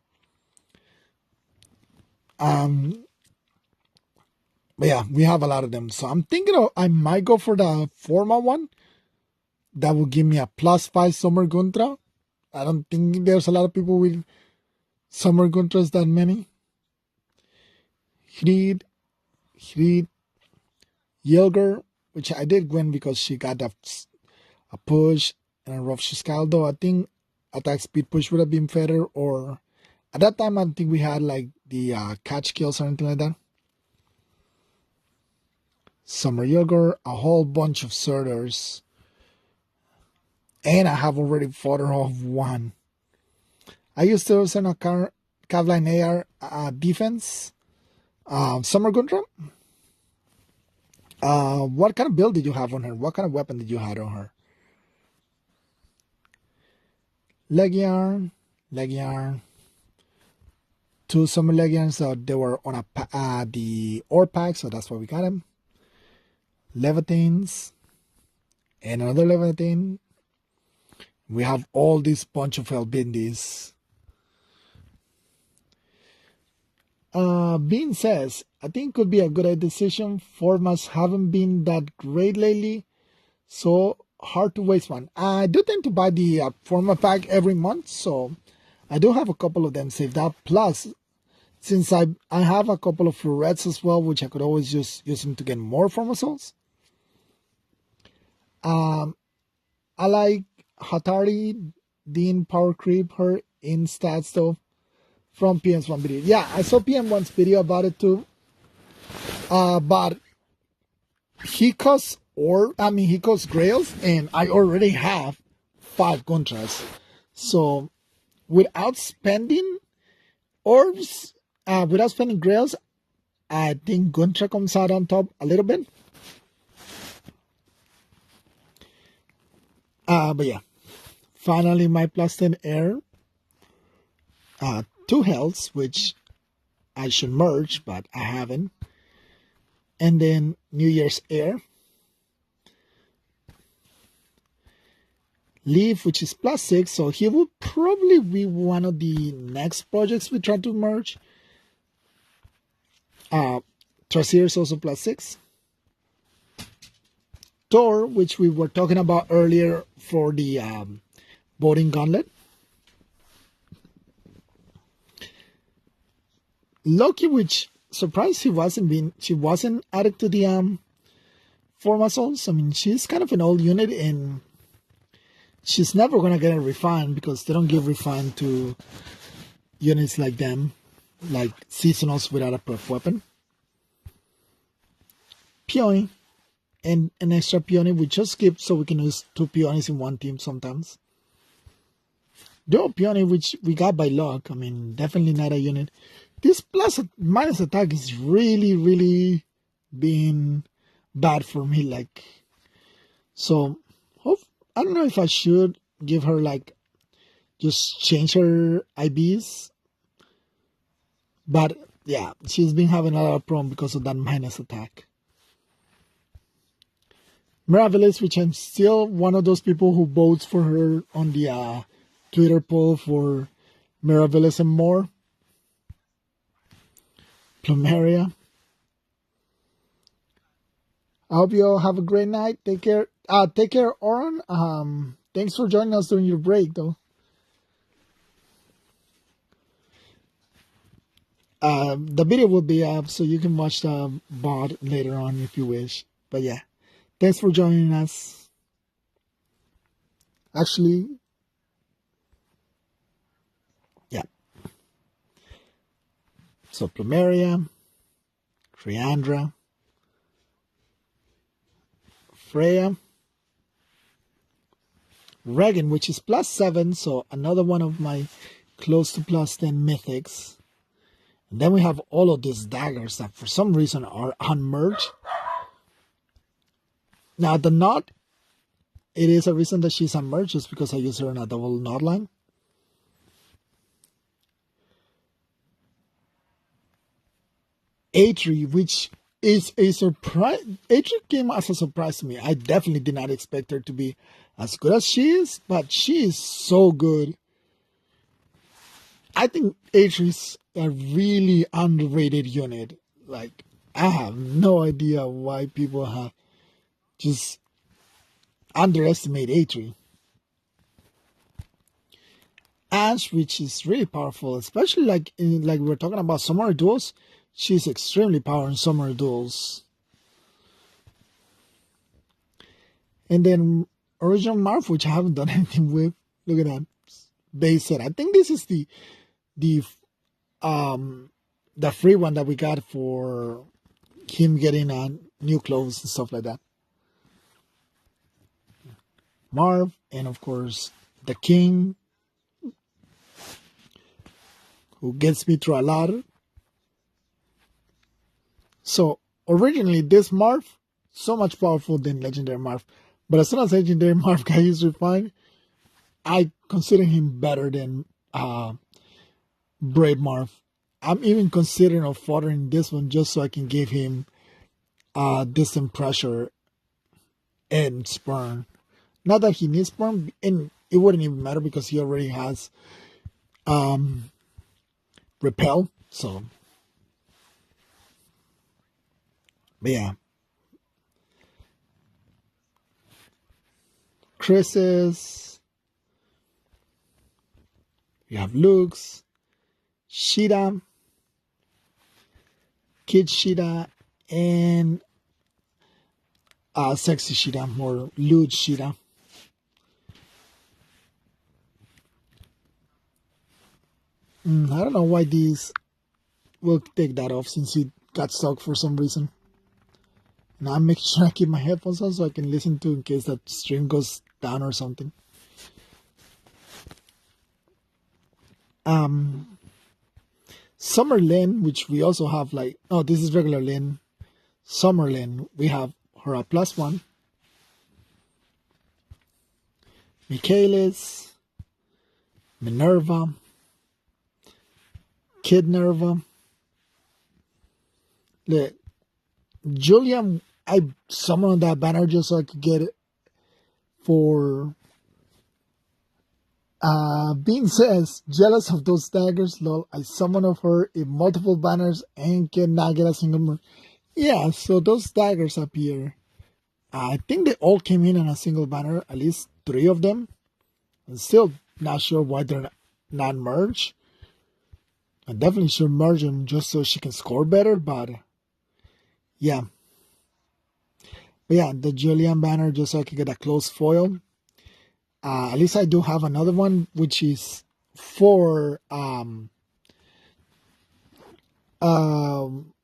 But yeah, we have a lot of them. So I'm thinking I might go for the Forma one. That will give me a +5 Summer Guntra. I don't think there's a lot of people with Summer Guntras that many. Hrid, Yelger, which I did win because she got a push and a rough Shiskaldo. I think attack speed push would have been better, or at that time I think we had like the catch kills or anything like that. Summer Yelger, a whole bunch of Surters. And I have already fought her off 1. I used to send a Kavline AR defense. Summer Guntra. What kind of build did you have on her? What kind of weapon did you have on her? Leg yarn. 2 summer leg yarns, so they were on the ore pack, so that's why we got them. Levitines. And another Levitine. We have all this bunch of Elbindis. Bean says, I think could be a good decision. Formas haven't been that great lately, so hard to waste one. I do tend to buy the Forma pack every month, so I do have a couple of them saved up. Plus, since I have a couple of florets as well, which I could always just use them to get more Forma souls. I like Hatari Dean Power Creep her in stats though from PM1's video. Yeah, I saw PM1's video about it too. But he costs he costs grails, and I already have 5 contras. So without spending orbs, without spending grails, I think Guntra comes out on top a little bit. But yeah, finally my plus 10 air, 2 healths, which I should merge, but I haven't. And then New Year's air. Leaf, which is plus 6, so he will probably be one of the next projects we try to merge. Trasir is also plus 6. Thor, which we were talking about earlier for the voting gauntlet. Loki, which surprised she wasn't added to the Forma souls. I mean, she's kind of an old unit, and she's never gonna get a refine because they don't give refine to units like them, like seasonals without a perf weapon. Peony, and an extra peony we just skip so we can use 2 peonies in one team sometimes. Dual peony, which we got by luck. I mean, definitely not a unit. This plus minus attack is really being bad for me. Like, so I don't know if I should give her just change her IBs. But yeah, she's been having a lot of problem because of that minus attack. Miraculous, which I'm still one of those people who votes for her on the Twitter poll for Miraculous and more. Plumeria. I hope you all have a great night. Take care. Take care, Oren. Thanks for joining us during your break, though. The video will be up, so you can watch the bot later on if you wish. But yeah, thanks for joining us. Actually, yeah. So Plumeria, Triandra, Freya, Regan, which is plus 7, so another one of my close to plus 10 mythics. And then we have all of these daggers that for some reason are unmerged. Now the knot, it is a reason that she's unmerged just because I use her in a double knot line. Atri, which is a surprise. Atri came as a surprise to me. I definitely did not expect her to be as good as she is, but she is so good. I think Atri's a really underrated unit. Like, I have no idea why people have just underestimate Atri. Ash, which is really powerful, especially like we're talking about summoner duels. She's extremely powerful in summoner duels. And then original Marv, which I haven't done anything with. Look at that base set. I think this is the free one that we got for him getting new clothes and stuff like that. Marv, and of course the king, who gets me through a lot. So originally this Marv, so much powerful than legendary Marv, but as soon as legendary Marv got his refine, I consider him better than Brave Marv. I'm even considering of fodering this one just so I can give him distant pressure and spurn. Not that he needs spurn, and it wouldn't even matter because he already has repel. So, but yeah. Chris's, we have Luke's, Sheeta, Kid Sheeta, and Sexy Sheeta, or Lewd Sheeta. I don't know why these will take that off since it got stuck for some reason. Now I'm making sure I keep my headphones on so I can listen to in case that stream goes down or something. Summer Lynn, which we also have like, oh, this is regular Lynn. Summer Lynn, we have her at +1. Michaelis, Minerva, Kid Nerva. Look, Julia, I summoned that banner just so I could get it for Bean says, jealous of those daggers, lol. I summon of her in multiple banners and cannot get a single merge. Yeah, so those daggers appear. I think they all came in on a single banner, at least 3 of them. I'm still not sure why they're not merged. I definitely should merge them just so she can score better, but yeah. But yeah, the Julian banner just so I can get a close foil. At least I do have another one, which is for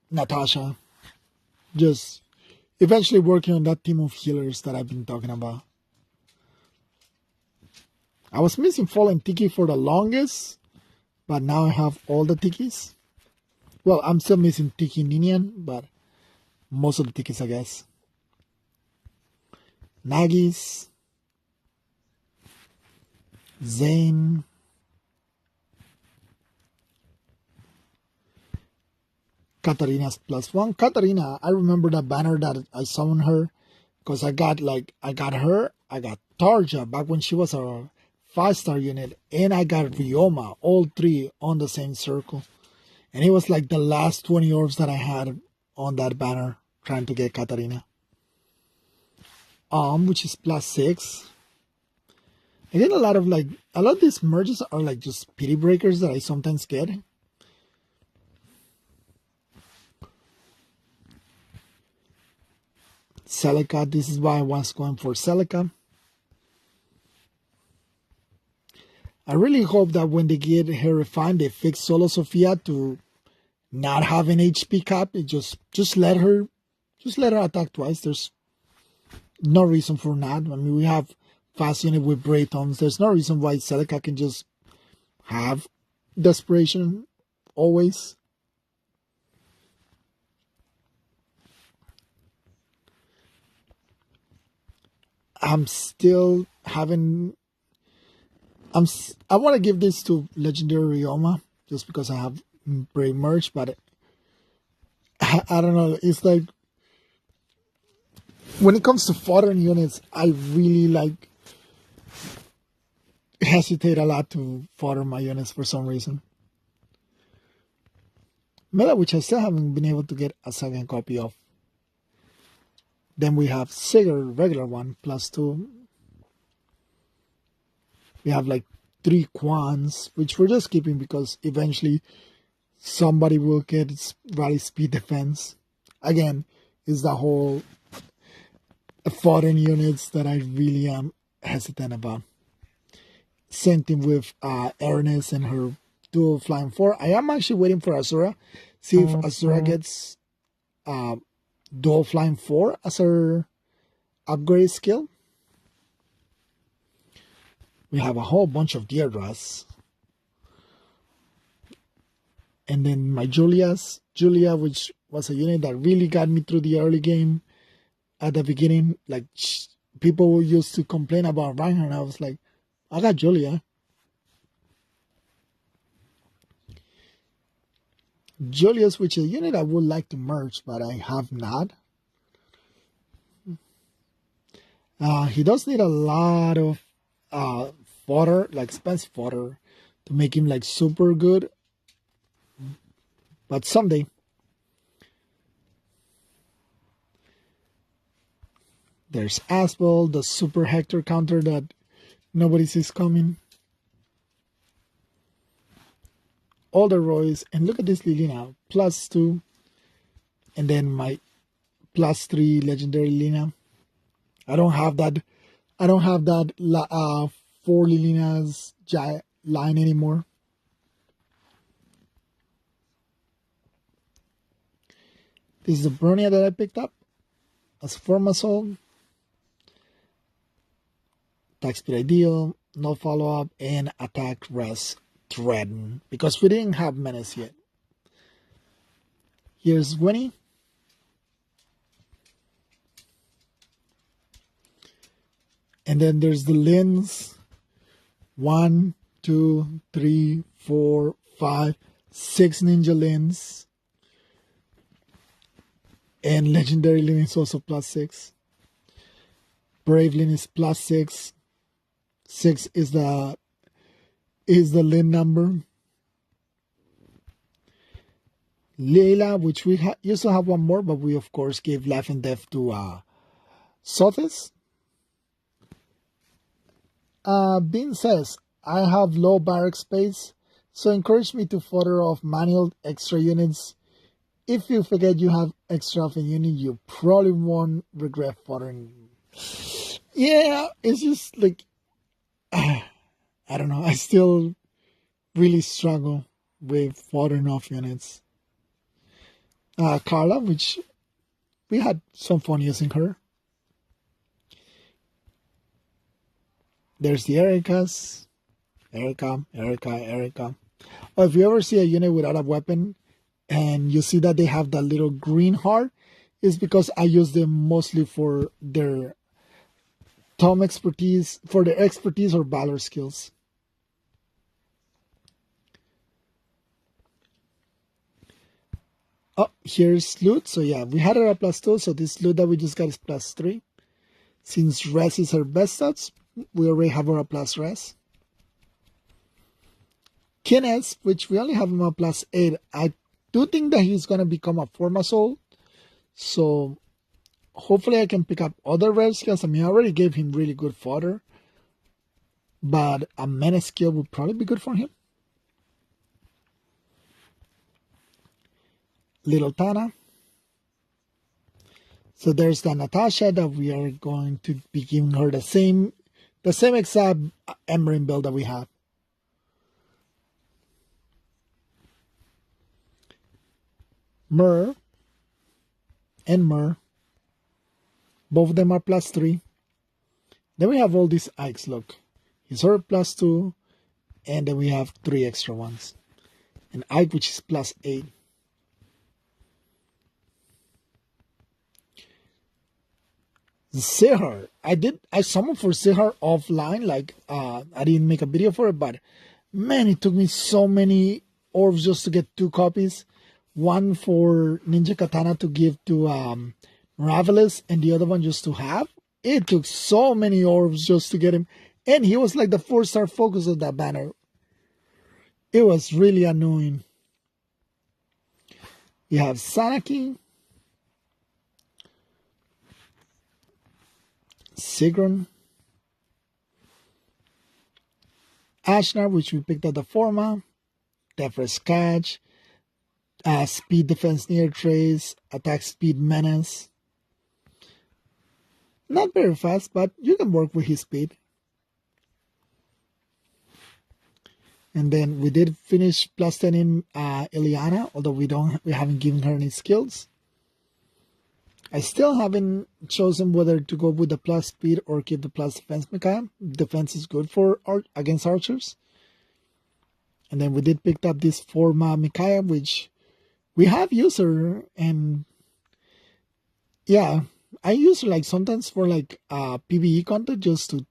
Natasha. Just eventually working on that team of healers that I've been talking about. I was missing Fallen Tiki for the longest, but now I have all the Tikis. Well, I'm still missing Tiki Ninian, but most of the Tikis, I guess. Nagis, Zane, Katarina's +1. Katarina, I remember the banner that I summoned her because I got her, I got Tarja back when she was a 5-star unit, and I got Ryoma, all 3 on the same circle. And it was like the last 20 orbs that I had on that banner trying to get Katarina. Which is +6. I get a lot of these merges are like just pity breakers that I sometimes get. Celica, this is why I was going for Celica. I really hope that when they get her refined, they fix Solo Sofia to not have an HP cap. It just let her attack twice. There's no reason for not. I mean, we have fast unit with Braytons. There's no reason why Celica can just have desperation always. I'm still having. I want to give this to Legendary Ryoma just because I have Brave merch, but I don't know. It's like when it comes to fodder units, I really hesitate a lot to fodder my units for some reason. Mela, which I still haven't been able to get a second copy of. Then we have Sigurd, regular one, +2. We have like 3 Quans, which we're just keeping because eventually somebody will get its rally speed defense. Again, is the whole foreign units that I really am hesitant about. Same thing with Ernest and her dual flying 4. I am actually waiting for Azura. See if Azura gets dual flying 4 as her upgrade skill. We have a whole bunch of Deirdres. And then my Julia, which was a unit that really got me through the early game at the beginning. Like, people used to complain about Reinhardt, and I was like, I got Julia. Julius, which is a unit I would like to merge, but I have not. He does need a lot of fodder, like expensive fodder, to make him like super good. But someday. There's Asbel, the Super Hector counter that nobody sees coming. All the Roys, and look at this Lilina, +2, and then my +3 legendary Lina. I don't have that. I don't have that 4 Lilinas line anymore. This is the Bronia that I picked up as Formasol. Attack speed ideal, no follow up, and attack rest threaten because we didn't have menace yet. Here's Winnie. And then there's the Lins. 1, 2, 3, 4, 5, 6 Ninja Lins. And Legendary Lin is also +6. Brave Lin is +6. 6 is the Lin number. Leila, which we used to have one more, but we of course gave Life and Death to Sothis. Bean says, I have low barrack space, so encourage me to fodder off manual extra units. If you forget you have extra of a unit, you probably won't regret foddering. Yeah, it's just like, I don't know, I still really struggle with foddering off units. Carla, which we had some fun using her. There's the Ericas. Erica. Or if you ever see a unit without a weapon and you see that they have that little green heart, it's because I use them mostly for their Tom expertise, for their expertise or valor skills. Oh, here's loot. So yeah, we had her at +2, so this loot that we just got is +3. Since res is her best stats, we already have her at +res. Kenneth, which we only have him at +8. I do think that he's going to become a Formasol. So hopefully I can pick up other res skills. I mean, I already gave him really good fodder. But a menace skill would probably be good for him. Little Tana. So there's the Natasha that we are going to be giving her the same exact Embering build that we have. Myrrh and Myrrh. Both of them are +3. Then we have all these Ikes. Look, he's already +2, and then we have 3 extra ones. And Ike, which is +8. Sihar. I summoned for Sihar offline, like I didn't make a video for it, but man, it took me so many orbs just to get 2 copies. One for Ninja Katana to give to Ravelis, and the other one just to have. It took so many orbs just to get him, and he was like the 4-star focus of that banner. It was really annoying. You have Sanaki, Sigrun, Ashnar, which we picked up the Forma, Defres Catch, Speed Defense Near Trace, Attack Speed Menace. Not very fast, but you can work with his speed. And then we did finish +10 in Ileana, although we haven't given her any skills. I still haven't chosen whether to go with the +speed or keep the +defense mechanism. Defense is good for against archers. And then we did pick up this Forma Micaiah, which we have used her, and yeah, I use her like sometimes for like PvE content just to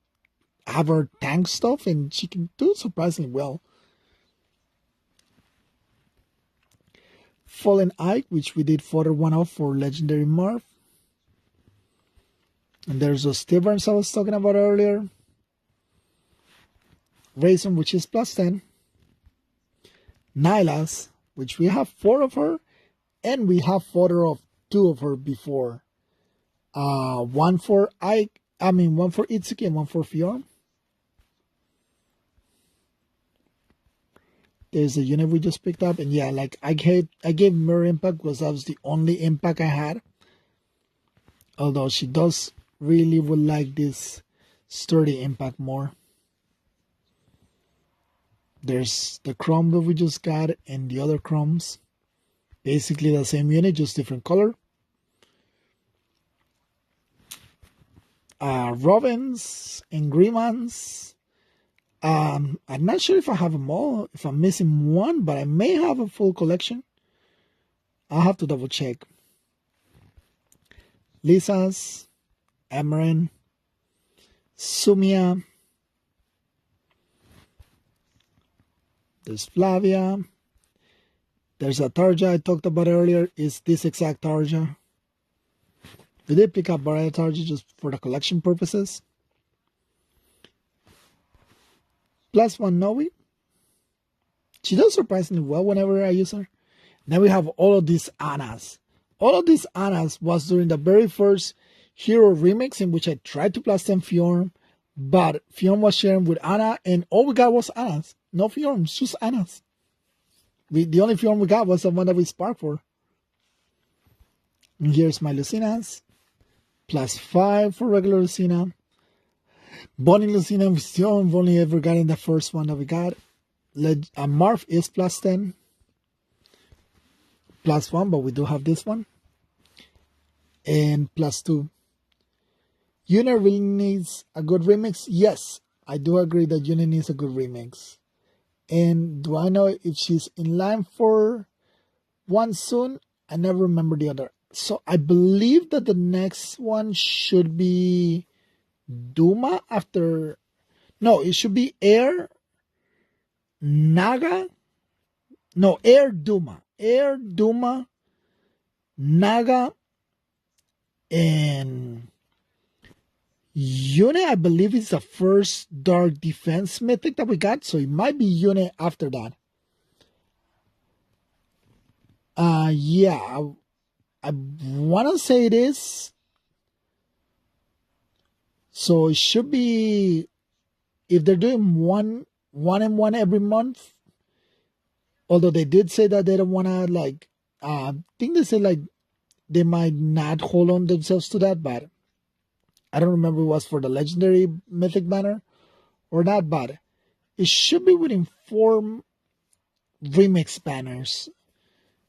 have her tank stuff, and she can do surprisingly well. Fallen Ike, which we did fodder one off for Legendary Marv. And there's those Tiverns I was talking about earlier. Raisin, which is +10. Nylas, which we have 4 of her, and we have fodder of 2 of her before. One for one for Itsuki and one for Fjorm. There's a unit we just picked up, and yeah, like I gave Mirror Impact because that was the only impact I had. Although she does really would like this Sturdy Impact more. There's the Chrome that we just got and the other Chromes. Basically the same unit, just different color. Robins and Greymans. I'm not sure if I have them all, if I'm missing one, but I may have a full collection. I'll have to double check. Lisa's, Amarin, Sumia. There's Flavia. There's a Tarja I talked about earlier. Is this exact Tarja? We did pick up Baraya Tarja just for the collection purposes. +1 Noe. She does surprisingly well whenever I use her. Then we have all of these Annas. All of these Annas was during the very first Hero remix in which I tried to +10 Fjorm, but Fjorm was sharing with Anna, and all we got was Annas. No Fjorms, just Annas. The only Fjorm we got was the one that we sparked for. And here's my Lucinas. +5 for regular Lucina. Bonnie Lucina, we still have only ever gotten the first one that we got. Marth is +10. +1, but we do have this one. And +2. Yuna really needs a good remix? Yes, I do agree that Yuna needs a good remix. And do I know if she's in line for one soon? I never remember the other. So I believe that the next one should be Duma after... No, it should be Air Naga. No, Air Duma. Air Duma, Naga, and Yune, I believe, is the first Dark Defense mythic that we got, so it might be Yune after that. Yeah, I want to say it is. So it should be, if they're doing one and one every month, although they did say that they don't want to, like, I think they said, like, they might not hold on themselves to that, but I don't remember if it was for the legendary mythic banner or not, but it should be within 4 remix banners.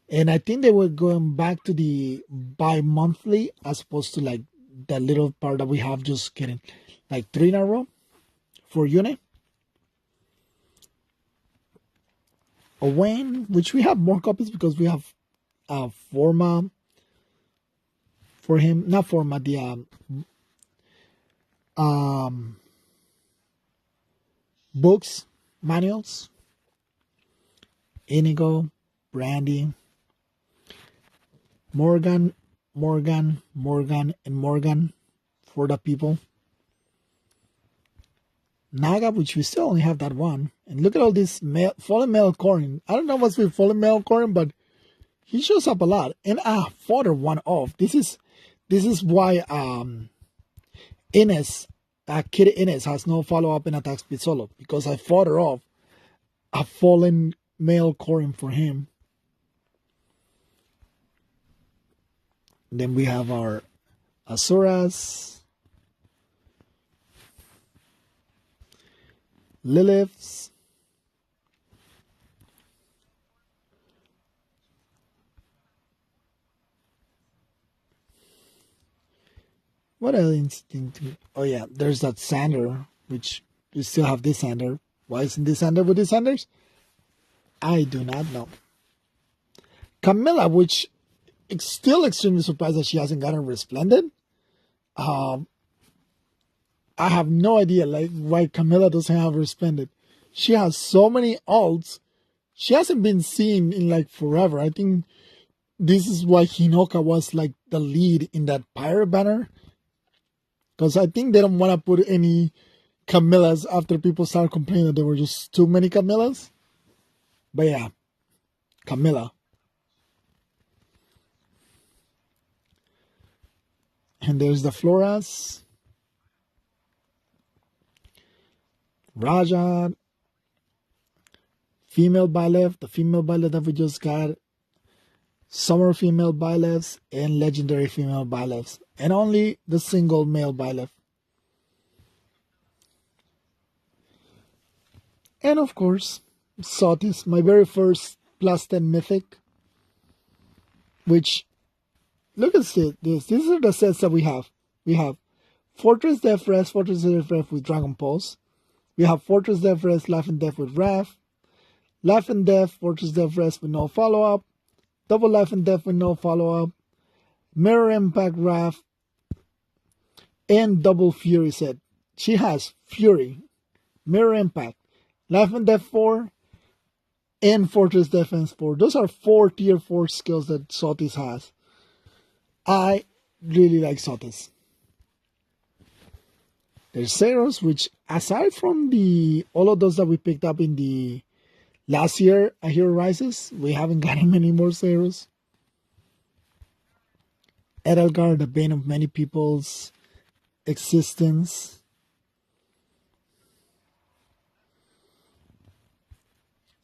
And I think they were going back to the bi-monthly as opposed to like the little part that we have just getting like 3 in a row for Yune. Owain, which we have more copies because we have Forma for him, not Forma, the books, manuals, Inigo, Brandy, Morgan, and Morgan for the people. Naga, which we still only have that one. And look at all this Fallen Male Corin. I don't know what's with Fallen Male Corin, but he shows up a lot. And fodder one off. This is why Ines, Kid Ines has no follow-up in attack speed solo, because I fodder off a Fallen Male Corin for him. Then we have our Asuras, Liliths, what other instinct? Oh yeah, there's that Sander, which we still have this Sander. Why isn't this Sander with these Sanders? I do not know. Camilla, which is still extremely surprised that she hasn't gotten Resplendent. I have no idea like why Camilla doesn't have Resplendent. She has so many alts. She hasn't been seen in like forever. I think this is why Hinoka was like the lead in that pirate banner. Because I think they don't want to put any Camillas after people start complaining that there were just too many Camillas. But yeah, Camilla. And there's the Floras, Raja, female Byleth, the female Byleth that we just got, summer female Byleths, and legendary female Byleths, and only the single male Byleth. And of course, Sotis, my very first plus 10 mythic, which, look at this. These are the sets that we have. We have Fortress Death Rest, Fortress Death Rest with Dragon Pulse. We have Fortress Death Rest, Life and Death with Wrath. Life and Death, Fortress Death Rest with no follow-up. Double Life and Death with no follow-up. Mirror Impact Wrath. And Double Fury set. She has Fury, Mirror Impact, Life and Death 4, and Fortress Defense 4. Those are 4 tier 4 skills that Sotis has. I really like Sotis. There's Zeros, which aside from all of those that we picked up in the last year, A Hero Rises, we haven't gotten many more Zeros. Edelgard, the bane of many people's existence.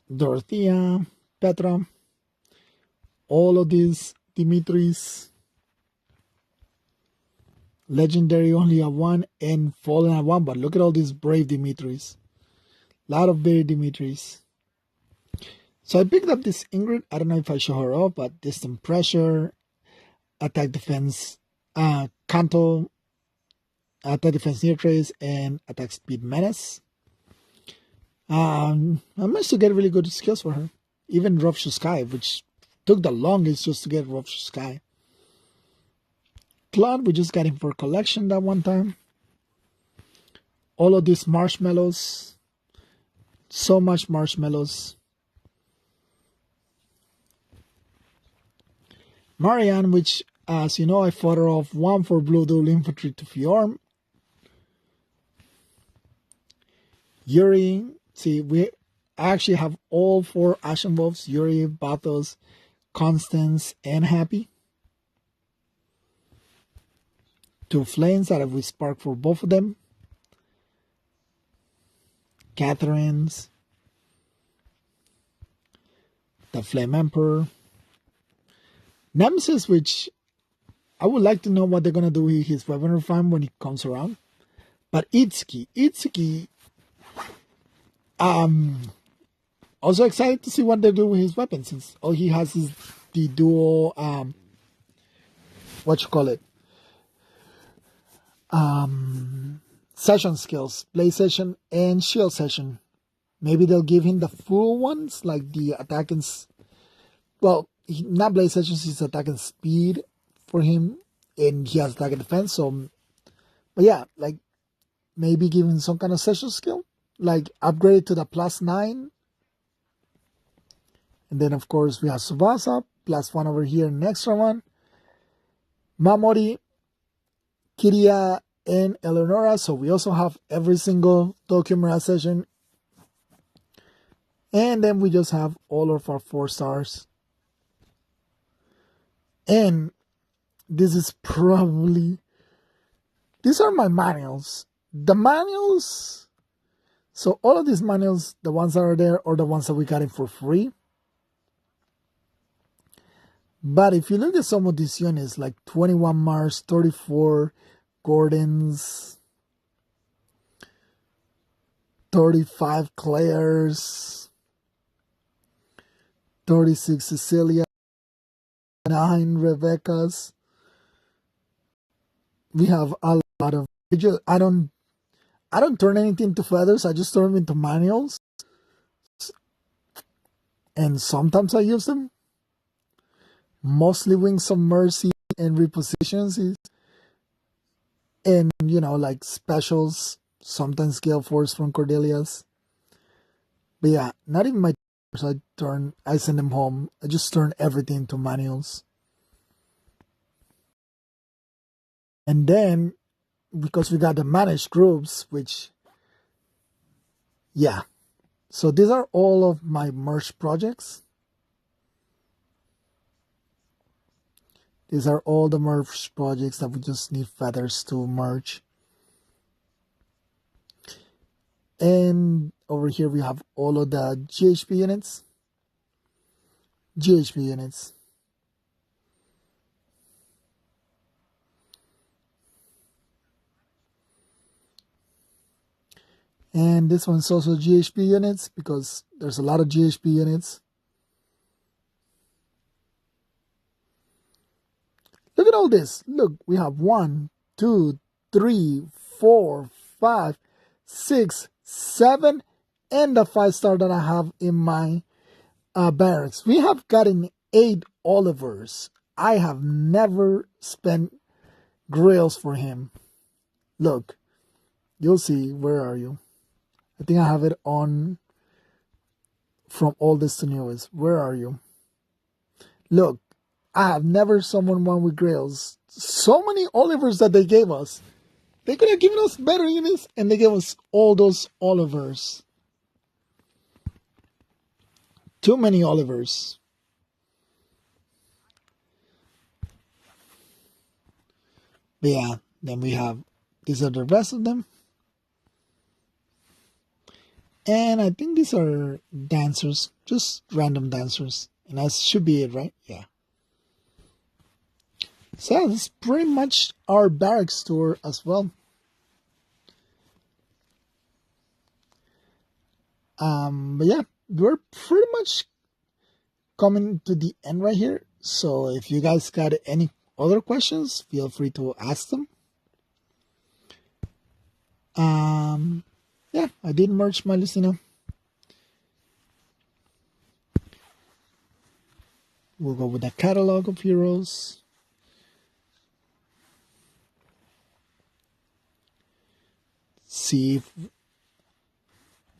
Dorothea, Petra, all of these Dimitris. Legendary only at 1 and fallen at 1, but look at all these brave Dimitris. A lot of brave Dimitris. So I picked up this Ingrid. I don't know if I show her off, but distant pressure, attack defense, Kanto, attack defense near trace, and attack speed menace. I managed to get really good skills for her. Even Rupture Sky, which took the longest just to get Rupture Sky. Claude, we just got him for collection that one time. All of these marshmallows. So much marshmallows. Marianne, which, as you know, I fought her off 1 for Blue Dual Infantry to Fjorm. Yuri, see, I actually have all 4 Ashen Wolves, Yuri, Bathos, Constance, and Happy. 2 Flames that we spark for both of them. Catherine's. The Flame Emperor. Nemesis, which I would like to know what they're going to do with his weapon farm when it comes around. But Itsuki, also excited to see what they do with his weapon, since all he has is the dual, session skills, Blaze Session and Shield Session. Maybe they'll give him the full ones, like the attack and, well, not Blaze Sessions, he's attack and speed for him, and he has attack and defense, so, but yeah, like, maybe give him some kind of session skill, like upgrade to the +9, and then of course we have Tsubasa, +1 over here, an extra one, Mamori, Kiria, and Eleonora. So we also have every single Tokyo Mirage session. And then we just have all of our 4 stars. And this is probably, these are my manuals. The manuals, so all of these manuals, the ones that are there, or the ones that we got in for free. But if you look at some of these units, like 21 Mars, 34 Gordons, 35 Claires, 36 Cecilia, 9 Rebecca's. We have a lot of. I don't turn anything into feathers. I just turn them into manuals, and sometimes I use them. Mostly Wings of Mercy and repositions, and like specials. Sometimes Gale Force from Cordelia's. But yeah, not even my. I send them home. I just turn everything to manuals. And then, because we got the managed groups, which, yeah. So these are all of my merch projects. These are all the merge projects that we just need feathers to merge. And over here we have all of the GHP units. GHP units. And this one's also GHP units because there's a lot of GHP units. Look at all this. Look, we have 1, 2, 3, 4, 5, 6, 7, and the 5-star that I have in my barracks. We have gotten 8 Olivers. I have never spent grills for him. Look, you'll see. Where are you? I think I have it on from oldest to newest. Where are you? Look, I have never summoned one with grills. So many Olivers that they gave us. They could have given us better units, and they gave us all those Olivers. Too many Olivers. But yeah, then we have, these are the rest of them. And I think these are dancers, just random dancers. And that should be it, right? Yeah. So that's pretty much our barracks tour as well. But yeah, we're pretty much coming to the end right here. So if you guys got any other questions, feel free to ask them. Yeah, I did merge my Lucina. We'll go with the catalog of heroes. See if,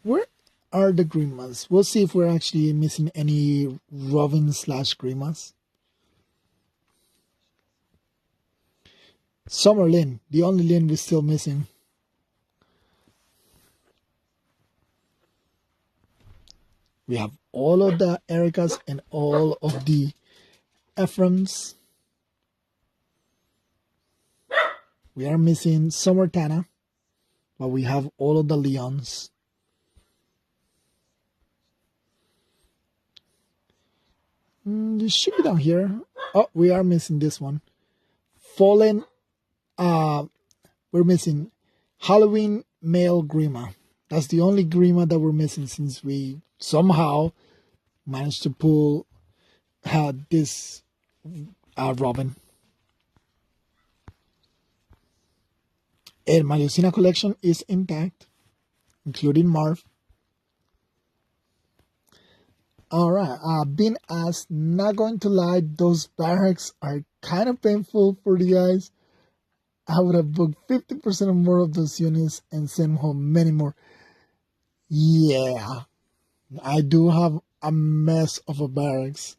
where are the Grimas? We'll see if we're actually missing any Robin/Grimas. Summer Lynn, the only Lynn we're still missing. We have all of the Ericas and all of the Ephraims. We are missing Summer Tana, but we have all of the Leons. This should be down here. Oh, we are missing this one. Fallen, we're missing Halloween male Grima. That's the only Grima that we're missing since we somehow managed to pull this Robin. And my Lucina collection is intact, including Marv. Alright, being asked, not going to lie, those barracks are kind of painful for the guys. I would have booked 50% or more of those units and sent home many more. Yeah, I do have a mess of a barracks.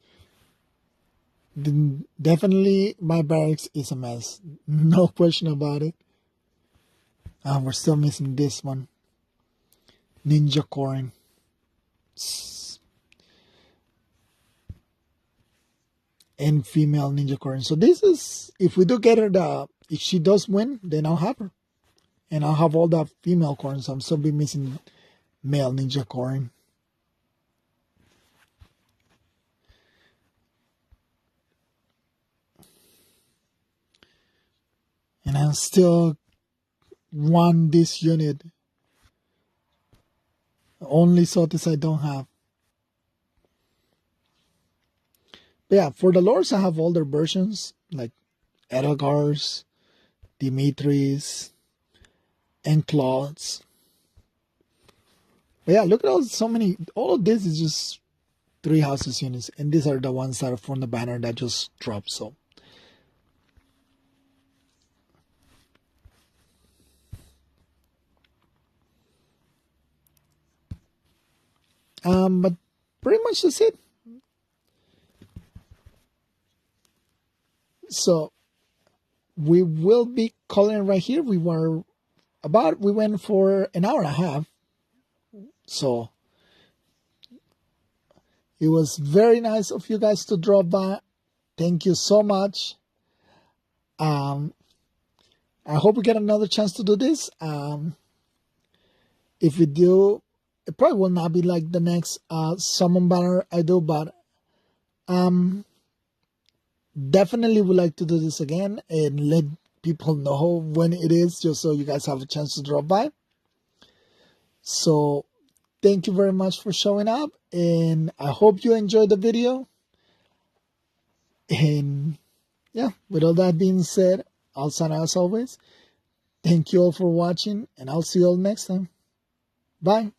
Definitely my barracks is a mess. No question about it. We're still missing this one. Ninja Corn. And female Ninja Corn. So this is, if we do get her, if she does win, then I'll have her. And I'll have all the female corns. So I'm still be missing male Ninja Corn. And I still want this unit. Only Sotis I don't have. But yeah, for the lords I have older versions like Edelgars, Dimitris, and Claudes. But yeah, look at so many. All of this is just 3 houses units, and these are the ones that are from the banner that just dropped. So but pretty much that's it. So we will be calling it right here. We went for an hour and a half. So it was very nice of you guys to drop by. Thank you so much. Um, I hope we get another chance to do this. If we do, it probably will not be like the next summon banner I do, but um, definitely would like to do this again and let people know when it is, just so you guys have a chance to drop by. So thank you very much for showing up, and I hope you enjoyed the video. And yeah, with all that being said, I'll sign out as always. Thank you all for watching, and I'll see you all next time. Bye.